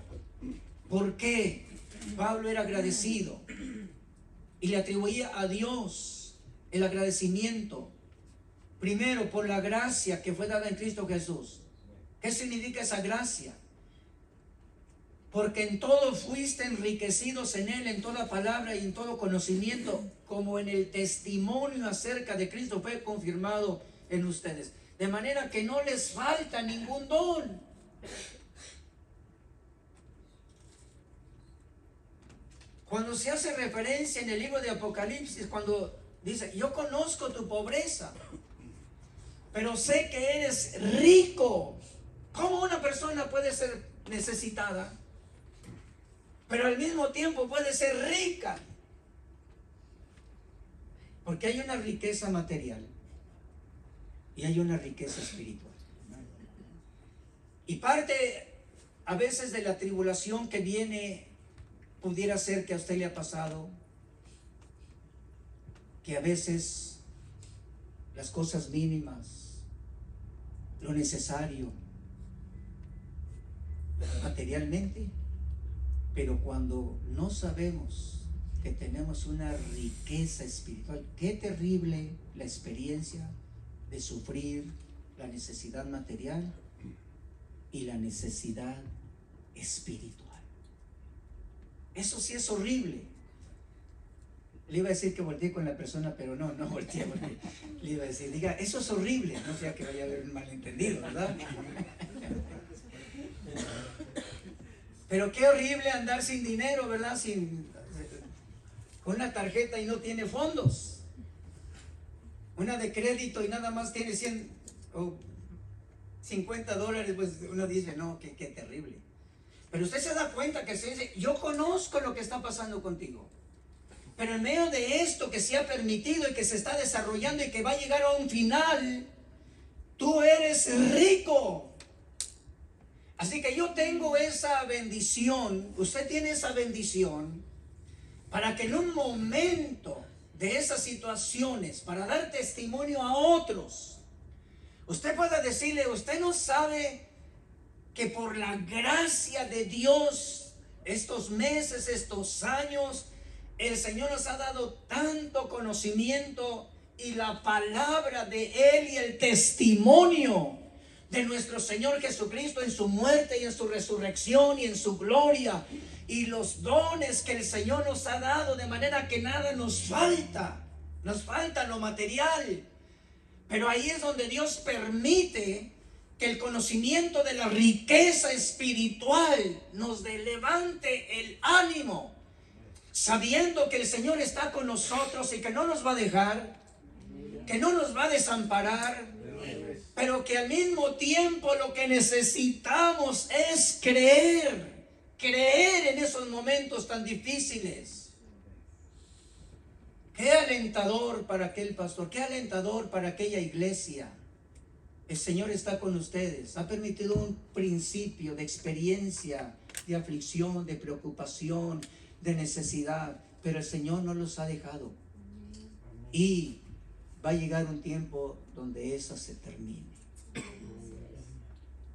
Speaker 1: ¿Por qué Pablo era agradecido? Y le atribuía a Dios el agradecimiento, primero por la gracia que fue dada en Cristo Jesús. ¿Qué significa esa gracia? Porque en todo fuiste enriquecidos en Él, en toda palabra y en todo conocimiento, como en el testimonio acerca de Cristo fue confirmado en ustedes. De manera que no les falta ningún don. Cuando se hace referencia en el libro de Apocalipsis, cuando dice, yo conozco tu pobreza, pero sé que eres rico. ¿Cómo una persona puede ser necesitada, pero al mismo tiempo puede ser rica? Porque hay una riqueza material y hay una riqueza espiritual. Y parte a veces de la tribulación que viene, pudiera ser que a usted le ha pasado, que a veces las cosas mínimas, lo necesario materialmente, pero cuando no sabemos que tenemos una riqueza espiritual, qué terrible la experiencia de sufrir la necesidad material y la necesidad espiritual. Eso sí es horrible. Le iba a decir que volteé con la persona, pero no volteé, porque le iba a decir, diga, eso es horrible, no sea que vaya a haber un malentendido, ¿verdad? Pero qué horrible andar sin dinero, ¿verdad? Con una tarjeta y no tiene fondos. Una de crédito y nada más tiene 100 o $50, pues uno dice, no, qué terrible. Pero usted se da cuenta que se dice, yo conozco lo que está pasando contigo. Pero en medio de esto que se ha permitido y que se está desarrollando y que va a llegar a un final, tú eres rico. Así que yo tengo esa bendición, usted tiene esa bendición, para que en un momento de esas situaciones, para dar testimonio a otros, usted pueda decirle, usted no sabe que por la gracia de Dios, estos meses, estos años, el Señor nos ha dado tanto conocimiento y la palabra de Él y el testimonio de nuestro Señor Jesucristo en su muerte y en su resurrección y en su gloria y los dones que el Señor nos ha dado, de manera que nada nos falta lo material. Pero ahí es donde Dios permite que el conocimiento de la riqueza espiritual nos levante el ánimo, sabiendo que el Señor está con nosotros y que no nos va a dejar, que no nos va a desamparar, pero que al mismo tiempo lo que necesitamos es creer en esos momentos tan difíciles. Qué alentador para aquel pastor, qué alentador para aquella iglesia. El Señor está con ustedes, ha permitido un principio de experiencia, de aflicción, de preocupación, de necesidad, pero el Señor no los ha dejado. Y va a llegar un tiempo donde eso se termine.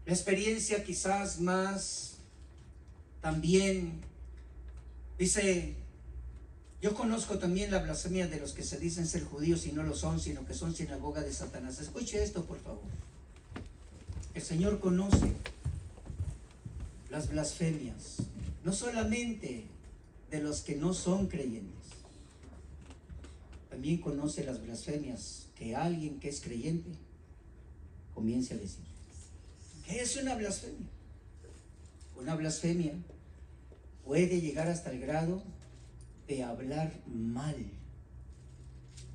Speaker 1: La experiencia quizás más también dice, yo conozco también la blasfemia de los que se dicen ser judíos y no lo son, sino que son sinagoga de Satanás. Escuche esto, por favor. El Señor conoce las blasfemias, no solamente de los que no son creyentes, también conoce las blasfemias que alguien que es creyente comience a decir. ¿Qué es una blasfemia? Una blasfemia puede llegar hasta el grado de hablar mal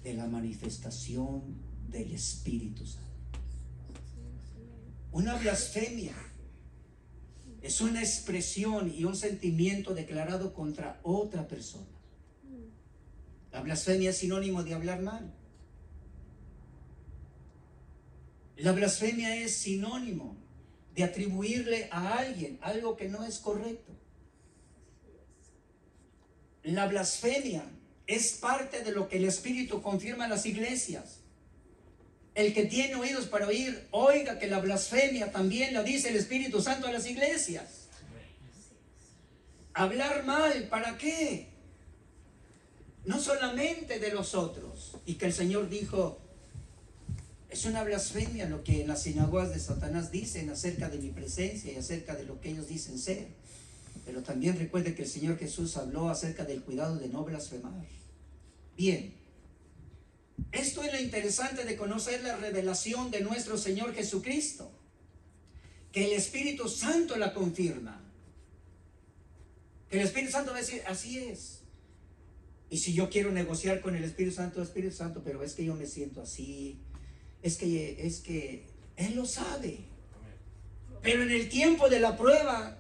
Speaker 1: de la manifestación del Espíritu Santo. Una blasfemia es una expresión y un sentimiento declarado contra otra persona. La blasfemia es sinónimo de hablar mal. La blasfemia es sinónimo de atribuirle a alguien algo que no es correcto. La blasfemia es parte de lo que el Espíritu confirma en las iglesias. El que tiene oídos para oír, oiga que la blasfemia también la dice el Espíritu Santo a las iglesias. Hablar mal, ¿para qué? No solamente de los otros. Y que el Señor dijo, es una blasfemia lo que en las sinagogas de Satanás dicen acerca de mi presencia y acerca de lo que ellos dicen ser. Pero también recuerde que el Señor Jesús habló acerca del cuidado de no blasfemar. Bien, esto es lo interesante de conocer la revelación de nuestro Señor Jesucristo, que el Espíritu Santo la confirma. Que el Espíritu Santo va a decir, así es. Y si yo quiero negociar con el Espíritu Santo, pero es que yo me siento así, es que Él lo sabe. Pero en el tiempo de la prueba,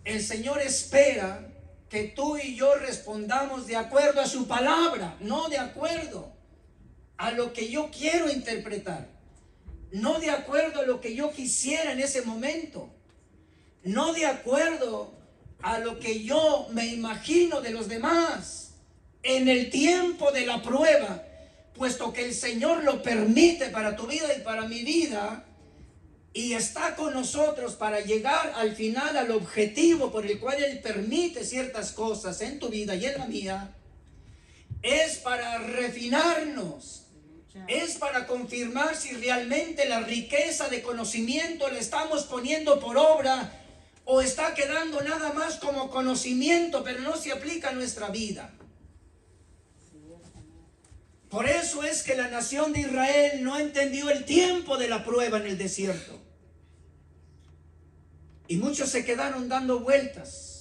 Speaker 1: el Señor espera que tú y yo respondamos de acuerdo a su palabra, no de acuerdo a lo que yo quiero interpretar, no de acuerdo a lo que yo quisiera en ese momento, no de acuerdo a lo que yo me imagino de los demás. En el tiempo de la prueba, puesto que el Señor lo permite para tu vida y para mi vida, y está con nosotros para llegar al final, al objetivo por el cual Él permite ciertas cosas en tu vida y en la mía, es para refinarnos Es para confirmar si realmente la riqueza de conocimiento la estamos poniendo por obra o está quedando nada más como conocimiento, pero no se aplica a nuestra vida. Por eso es que la nación de Israel no entendió el tiempo de la prueba en el desierto. Y muchos se quedaron dando vueltas.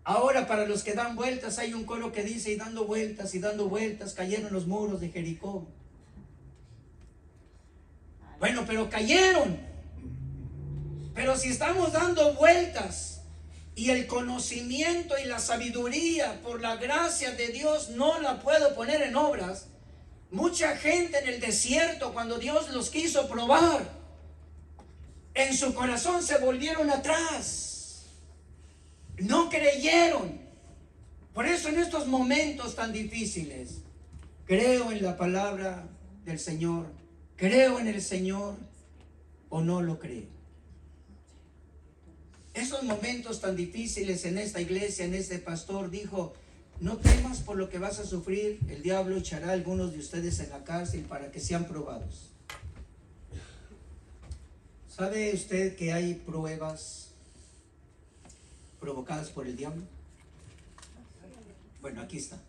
Speaker 1: Ahora para los que dan vueltas hay un coro que dice: y dando vueltas cayeron los muros de Jericó. Bueno, pero cayeron. Pero si estamos dando vueltas y el conocimiento y la sabiduría por la gracia de Dios no la puedo poner en obras, mucha gente en el desierto, cuando Dios los quiso probar, en su corazón se volvieron atrás, no creyeron. Por eso en estos momentos tan difíciles, creo en la palabra del Señor, creo en el Señor o no lo creo. Esos momentos tan difíciles en esta iglesia, en este pastor, dijo: no temas por lo que vas a sufrir, el diablo echará a algunos de ustedes en la cárcel para que sean probados. ¿Sabe usted que hay pruebas provocadas por el diablo? Bueno, aquí está.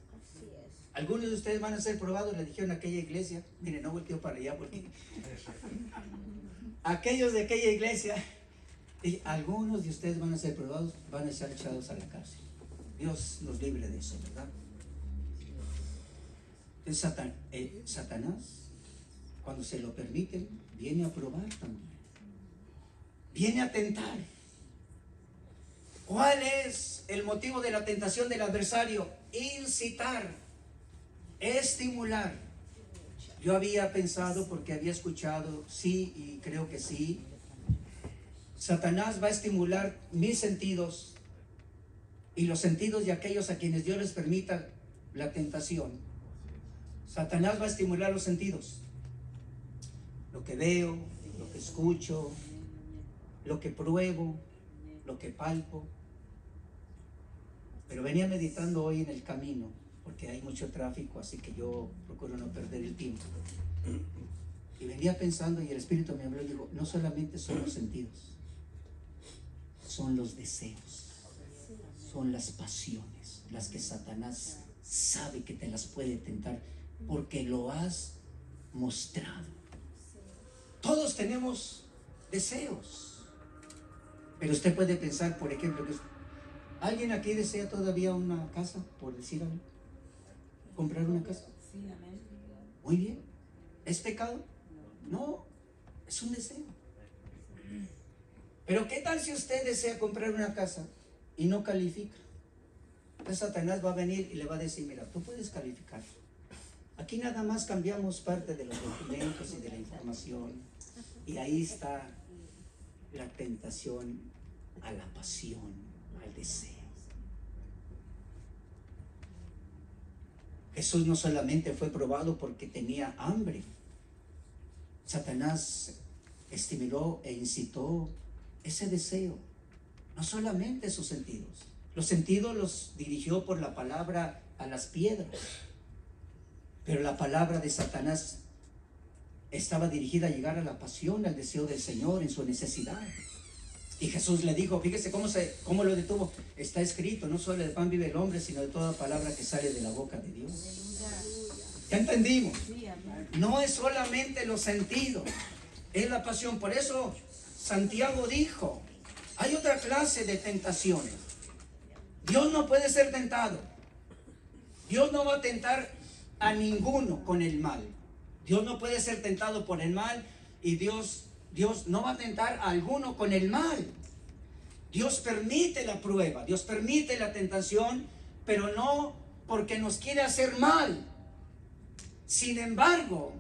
Speaker 1: Algunos de ustedes van a ser probados, le dijeron a aquella iglesia. Miren, no volteo para allá porque aquellos de aquella iglesia, y algunos de ustedes van a ser probados, van a ser echados a la cárcel. Dios nos libre de eso, ¿verdad? Entonces, Satanás, cuando se lo permiten, viene a probar también. Viene a tentar. ¿Cuál es el motivo de la tentación del adversario? Incitar, estimular. Yo había pensado, porque había escuchado, sí, y creo que sí, Satanás va a estimular mis sentidos y los sentidos de aquellos a quienes Dios les permita la tentación. Satanás va a estimular los sentidos. Lo que veo, lo que escucho, lo que pruebo, lo que palpo. Pero venía meditando hoy en el camino, porque hay mucho tráfico, así que yo procuro no perder el tiempo. Y venía pensando, y el Espíritu me habló y dijo: no solamente son los sentidos, son los deseos, son las pasiones, las que Satanás sabe que te las puede tentar, porque lo has mostrado. Todos tenemos deseos, pero usted puede pensar, por ejemplo, que ¿alguien aquí desea todavía una casa, por decir algo? ¿Comprar una casa? Muy bien. ¿Es pecado? No, es un deseo. Pero ¿qué tal si usted desea comprar una casa y no califica? Entonces Satanás va a venir y le va a decir: mira, tú puedes calificar. Aquí nada más cambiamos parte de los documentos y de la información. Y ahí está la tentación a la pasión, al deseo. Jesús no solamente fue probado porque tenía hambre. Satanás estimuló e incitó ese deseo, no solamente sus sentidos. Los sentidos los dirigió por la palabra a las piedras, pero la palabra de Satanás estaba dirigida a llegar a la pasión, al deseo del Señor en su necesidad. Y Jesús le dijo, fíjese cómo lo detuvo: está escrito, no solo de pan vive el hombre, sino de toda palabra que sale de la boca de Dios. ¿Ya entendimos? No es solamente los sentidos, es la pasión. Por eso Santiago dijo, hay otra clase de tentaciones. Dios no puede ser tentado. Dios no va a tentar a ninguno con el mal. Dios no puede ser tentado por el mal, y Dios no va a tentar a alguno con el mal. Dios permite la prueba, Dios permite la tentación, pero no porque nos quiere hacer mal. Sin embargo,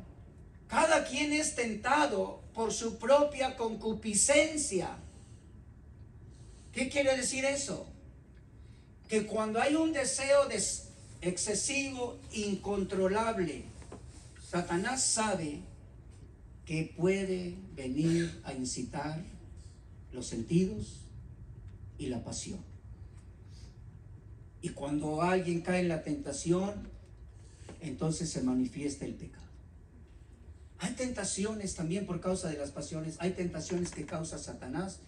Speaker 1: cada quien es tentado por su propia concupiscencia. ¿Qué quiere decir eso? Que cuando hay un deseo excesivo, incontrolable, Satanás sabe que puede venir a incitar los sentidos y la pasión. Y cuando alguien cae en la tentación, entonces se manifiesta el pecado. Hay tentaciones también por causa de las pasiones, hay tentaciones que causa Satanás,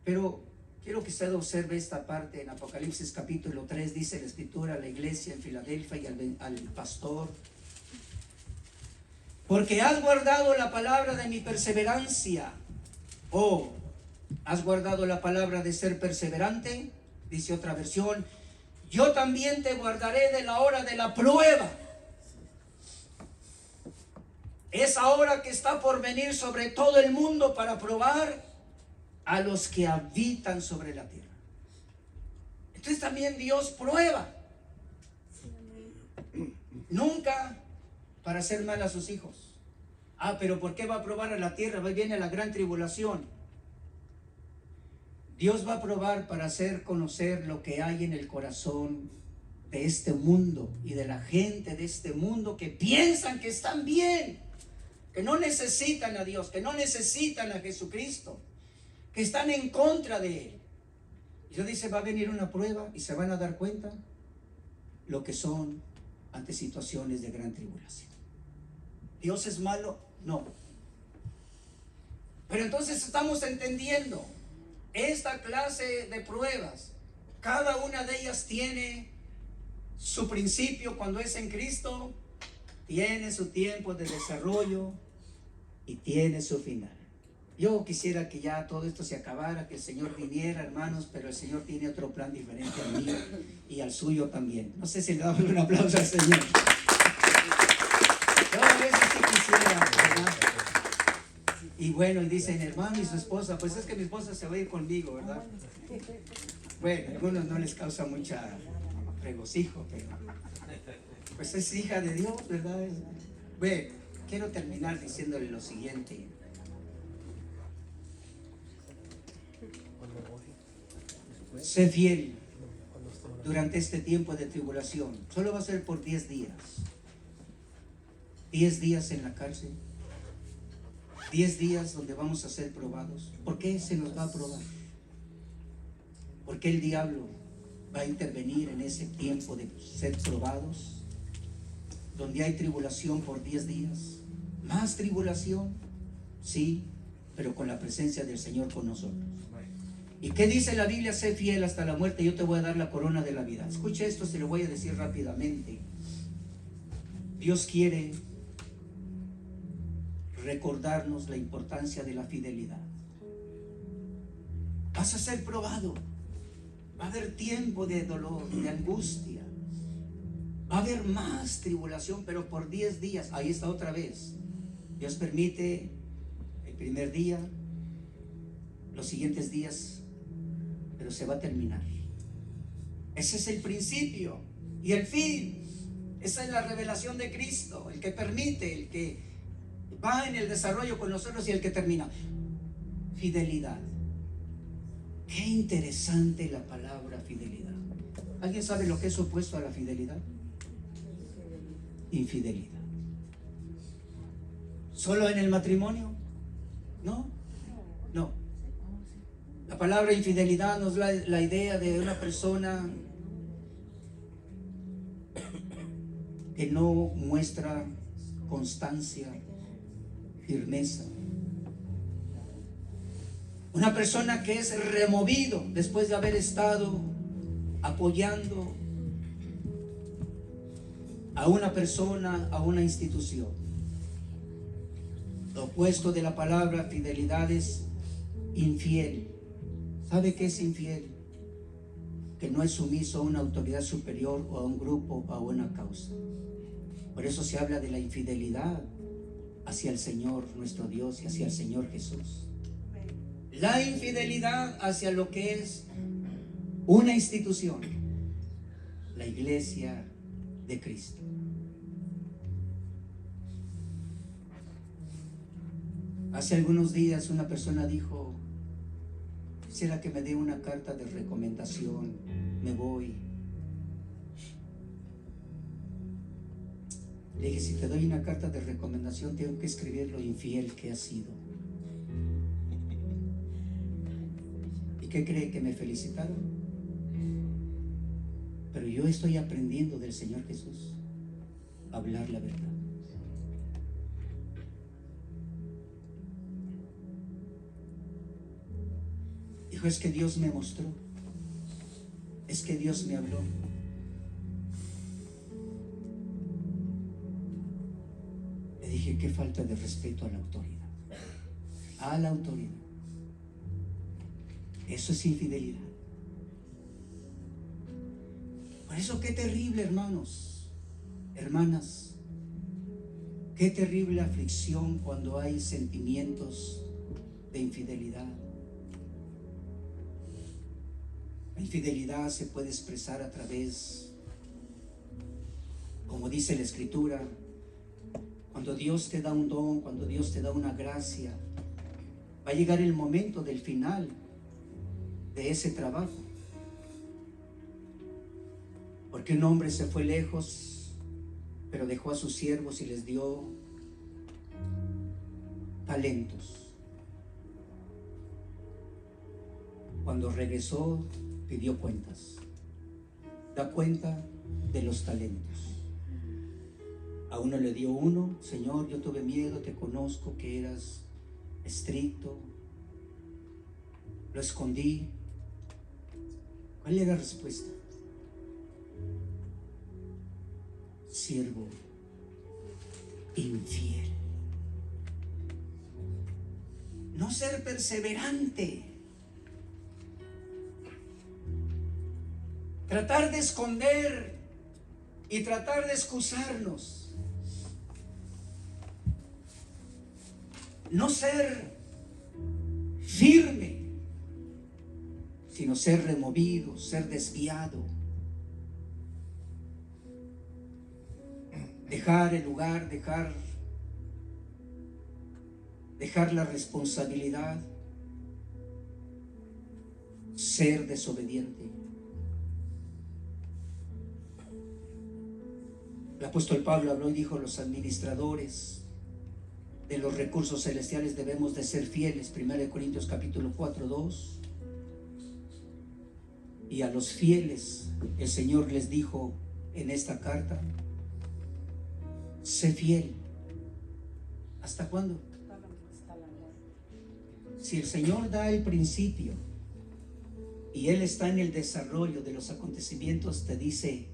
Speaker 1: pero quiero que usted observe esta parte en Apocalipsis capítulo 3, dice la escritura a la iglesia en Filadelfia y al pastor: porque has guardado la palabra de mi perseverancia. Oh, ¿has guardado la palabra de ser perseverante? Dice otra versión: yo también te guardaré de la hora de la prueba. Esa hora que está por venir sobre todo el mundo para probar a los que habitan sobre la tierra. Entonces también Dios prueba. Nunca para hacer mal a sus hijos. Pero ¿por qué va a probar a la tierra? Ahí viene la gran tribulación. Dios va a probar para hacer conocer lo que hay en el corazón de este mundo y de la gente de este mundo que piensan que están bien, que no necesitan a Dios, que no necesitan a Jesucristo, que están en contra de Él. Y Dios dice, va a venir una prueba y se van a dar cuenta lo que son ante situaciones de gran tribulación. ¿Dios es malo? No. Pero entonces estamos entendiendo esta clase de pruebas. Cada una de ellas tiene su principio cuando es en Cristo, tiene su tiempo de desarrollo y tiene su final. Yo quisiera que ya todo esto se acabara, que el Señor viniera, hermanos, pero el Señor tiene otro plan diferente al mío y al suyo también. No sé si le damos un aplauso al Señor. Yo a veces sí quisiera, ¿verdad? Y bueno, y dicen, hermano, y su esposa, pues es que mi esposa se va a ir conmigo, ¿verdad? Bueno, a algunos no les causa mucha regocijo, pero pues es hija de Dios, ¿verdad? Bueno, quiero terminar diciéndole lo siguiente. Sé fiel durante este tiempo de tribulación. Solo va a ser por 10 días. 10 días en la cárcel. 10 días donde vamos a ser probados. ¿Por qué se nos va a probar? Porque el diablo va a intervenir en ese tiempo de ser probados, donde hay tribulación por 10 días. Más tribulación, sí, pero con la presencia del Señor con nosotros. ¿Y qué dice la Biblia? Sé fiel hasta la muerte, yo te voy a dar la corona de la vida. Escuche esto, se lo voy a decir rápidamente. Dios quiere recordarnos la importancia de la fidelidad. Vas a ser probado. Va a haber tiempo de dolor, de angustia. Va a haber más tribulación, pero por 10 días. Ahí está otra vez. Dios permite el primer día, los siguientes días, pero se va a terminar. Ese es el principio y el fin. Esa es la revelación de Cristo, el que permite, el que va en el desarrollo con nosotros y el que termina. Fidelidad. Qué interesante la palabra fidelidad. ¿Alguien sabe lo que es opuesto a la fidelidad? Infidelidad. ¿Solo en el matrimonio? No, no. La palabra infidelidad nos da la idea de una persona que no muestra constancia, firmeza. Una persona que es removido después de haber estado apoyando a una persona, a una institución. Lo opuesto de la palabra fidelidad es infiel. ¿Sabe qué es infiel? Que no es sumiso a una autoridad superior o a un grupo o a una causa. Por eso se habla de la infidelidad hacia el Señor nuestro Dios y hacia el Señor Jesús. La infidelidad hacia lo que es una institución, la iglesia de Cristo. Hace algunos días una persona dijo, quisiera que me dé una carta de recomendación, me voy. Le dije, si te doy una carta de recomendación, tengo que escribir lo infiel que has sido. ¿Y qué cree? Que me felicitaron. Pero yo estoy aprendiendo del Señor Jesús. hablar la verdad. Dijo, es que Dios me mostró, es que Dios me habló. Le dije, qué falta de respeto a la autoridad. A la autoridad. Eso es infidelidad. Por eso qué terrible, hermanos, hermanas, qué terrible aflicción cuando hay sentimientos de infidelidad. La infidelidad se puede expresar a través, como dice la Escritura, cuando Dios te da un don, cuando Dios te da una gracia, va a llegar el momento del final de ese trabajo. Porque un hombre se fue lejos, pero dejó a sus siervos y les dio talentos. Cuando regresó, pidió cuentas. Da cuenta de los talentos. A uno le dio uno, Señor, yo tuve miedo, te conozco que eras estricto, lo escondí. ¿Cuál era la respuesta? Siervo infiel. No ser perseverante. Tratar de esconder y tratar de excusarnos. No ser firme, sino ser removido, ser desviado. Dejar el lugar, dejar la responsabilidad, ser desobediente. El apóstol Pablo habló y dijo, los administradores de los recursos celestiales debemos de ser fieles. 1 Corintios capítulo 4, 2. Y a los fieles el Señor les dijo en esta carta, sé fiel. ¿Hasta cuándo? Si el Señor da el principio y Él está en el desarrollo de los acontecimientos, te dice,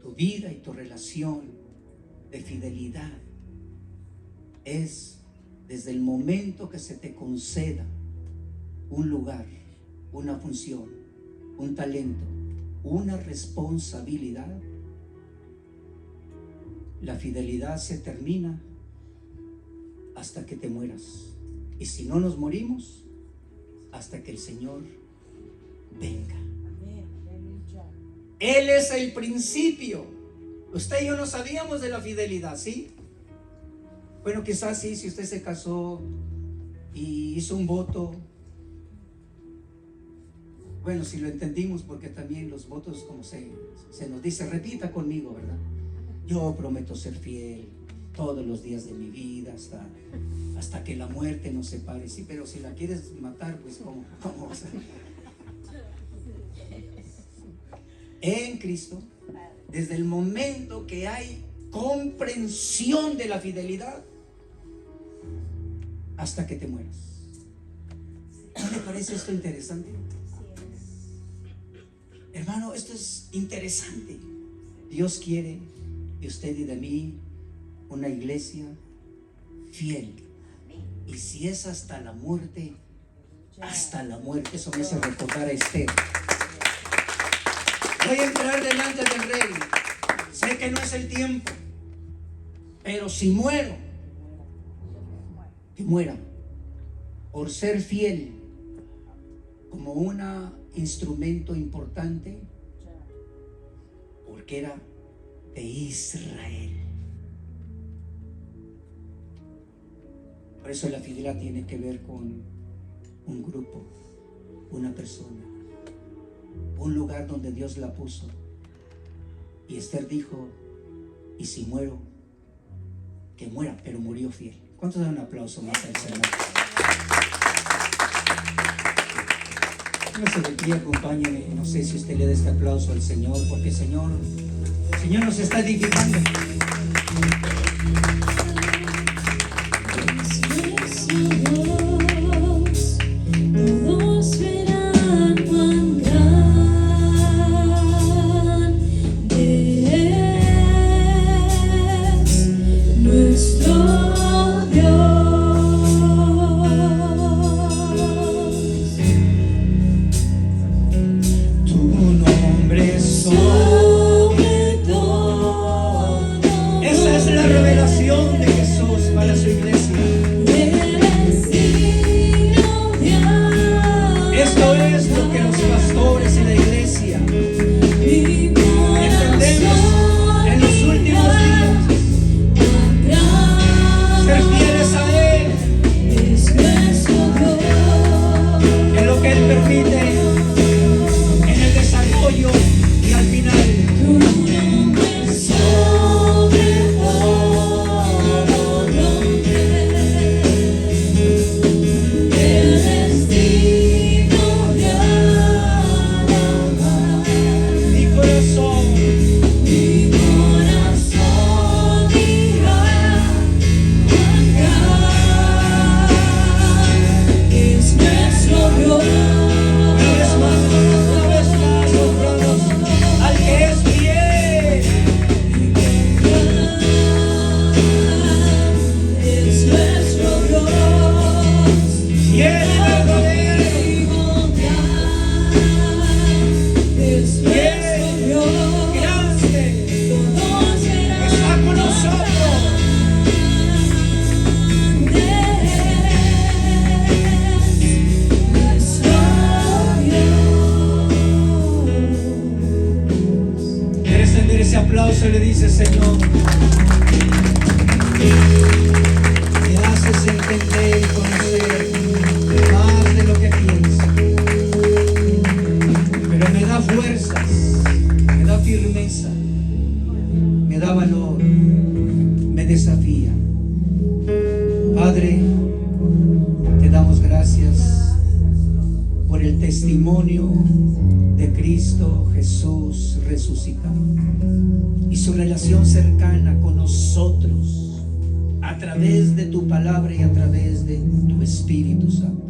Speaker 1: tu vida y tu relación de fidelidad es desde el momento que se te conceda un lugar, una función, un talento, una responsabilidad. La fidelidad se termina hasta que te mueras. Y si no nos morimos, hasta que el Señor venga. Él es el principio. Usted y yo no sabíamos de la fidelidad, ¿sí? Bueno, quizás sí, si usted se casó y hizo un voto. Bueno, si lo entendimos, porque también los votos, como se nos dice, repita conmigo, ¿verdad? Yo prometo ser fiel todos los días de mi vida hasta que la muerte nos separe. Sí, pero si la quieres matar, pues ¿cómo? O sea, en Cristo, desde el momento que hay comprensión de la fidelidad hasta que te mueras. ¿No le parece esto interesante? Hermano, esto es interesante. Dios quiere de usted y de mí una iglesia fiel. Y si es hasta la muerte, hasta la muerte. Eso me hace recordar a Esther. Voy a entrar delante del rey. Sé que no es el tiempo, pero si muero, que muera por ser fiel como un instrumento importante, porque era de Israel. Por eso la fidelidad tiene que ver con un grupo, una persona, un lugar donde Dios la puso. Y Esther dijo, y si muero, que muera, pero murió fiel. ¿Cuántos dan un aplauso más al Señor? No se de pie, acompáñeme. No sé si usted le da este aplauso al Señor, porque Señor, Señor nos está edificando.
Speaker 3: Todos verán cuán grande es nuestro Dios.
Speaker 1: Tu nombre es
Speaker 3: Sobre todo,
Speaker 1: Esa es la revelación de Jesús para su iglesia. Esto es lo que los pastores y la iglesia entendemos en los últimos días. Ser fieles a Él en lo que Él permite, en el desarrollo y al final. Mi corazón una vez más, honramos al que es fiel. Fiel y verdadero. Grande. Está con nosotros. ¿Quieres tener ese aplauso? Le dice: Señor, me haces entender y conocer más de lo que pienso, pero me da fuerzas, me da firmeza, me da valor, me desafía. Padre, te damos gracias por el testimonio de Cristo Jesús resucitado y su relación cercana con nosotros a través de tu palabra y a través de tu Espíritu Santo.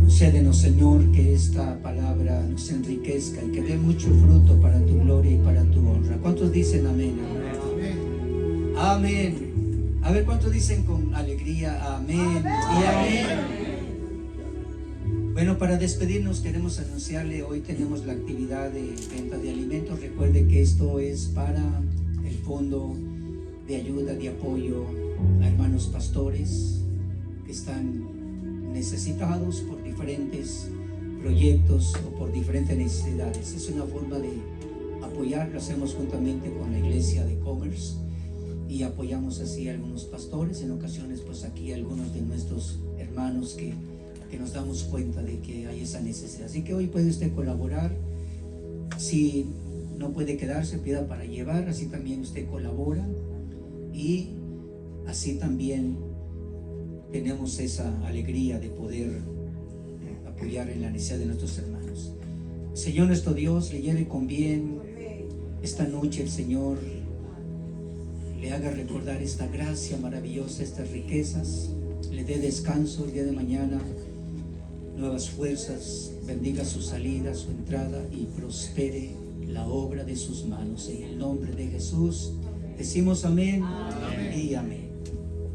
Speaker 1: Concédenos, Señor, que esta palabra nos enriquezca y que dé mucho fruto para tu gloria y para tu honra. ¿Cuántos dicen amén? Amén. Amén. A ver, ¿cuántos dicen con alegría amén y amén? Bueno, para despedirnos queremos anunciarle, hoy tenemos la actividad de venta de alimentos. Recuerde que esto es para el fondo de ayuda, de apoyo a hermanos pastores que están necesitados por diferentes proyectos o por diferentes necesidades. Es una forma de apoyar, lo hacemos juntamente con la iglesia de Commerce y apoyamos así a algunos pastores, en ocasiones pues aquí algunos de nuestros hermanos que nos damos cuenta de que hay esa necesidad. Así que hoy puede usted colaborar. Si no puede quedarse, pida para llevar, así también usted colabora y así también tenemos esa alegría de poder apoyar en la necesidad de nuestros hermanos. Señor nuestro Dios, le lleve con bien esta noche. El Señor le haga recordar esta gracia maravillosa, estas riquezas, le dé descanso el día de mañana, nuevas fuerzas, bendiga su salida, su entrada y prospere la obra de sus manos. En el nombre de Jesús decimos amén, amén y amén.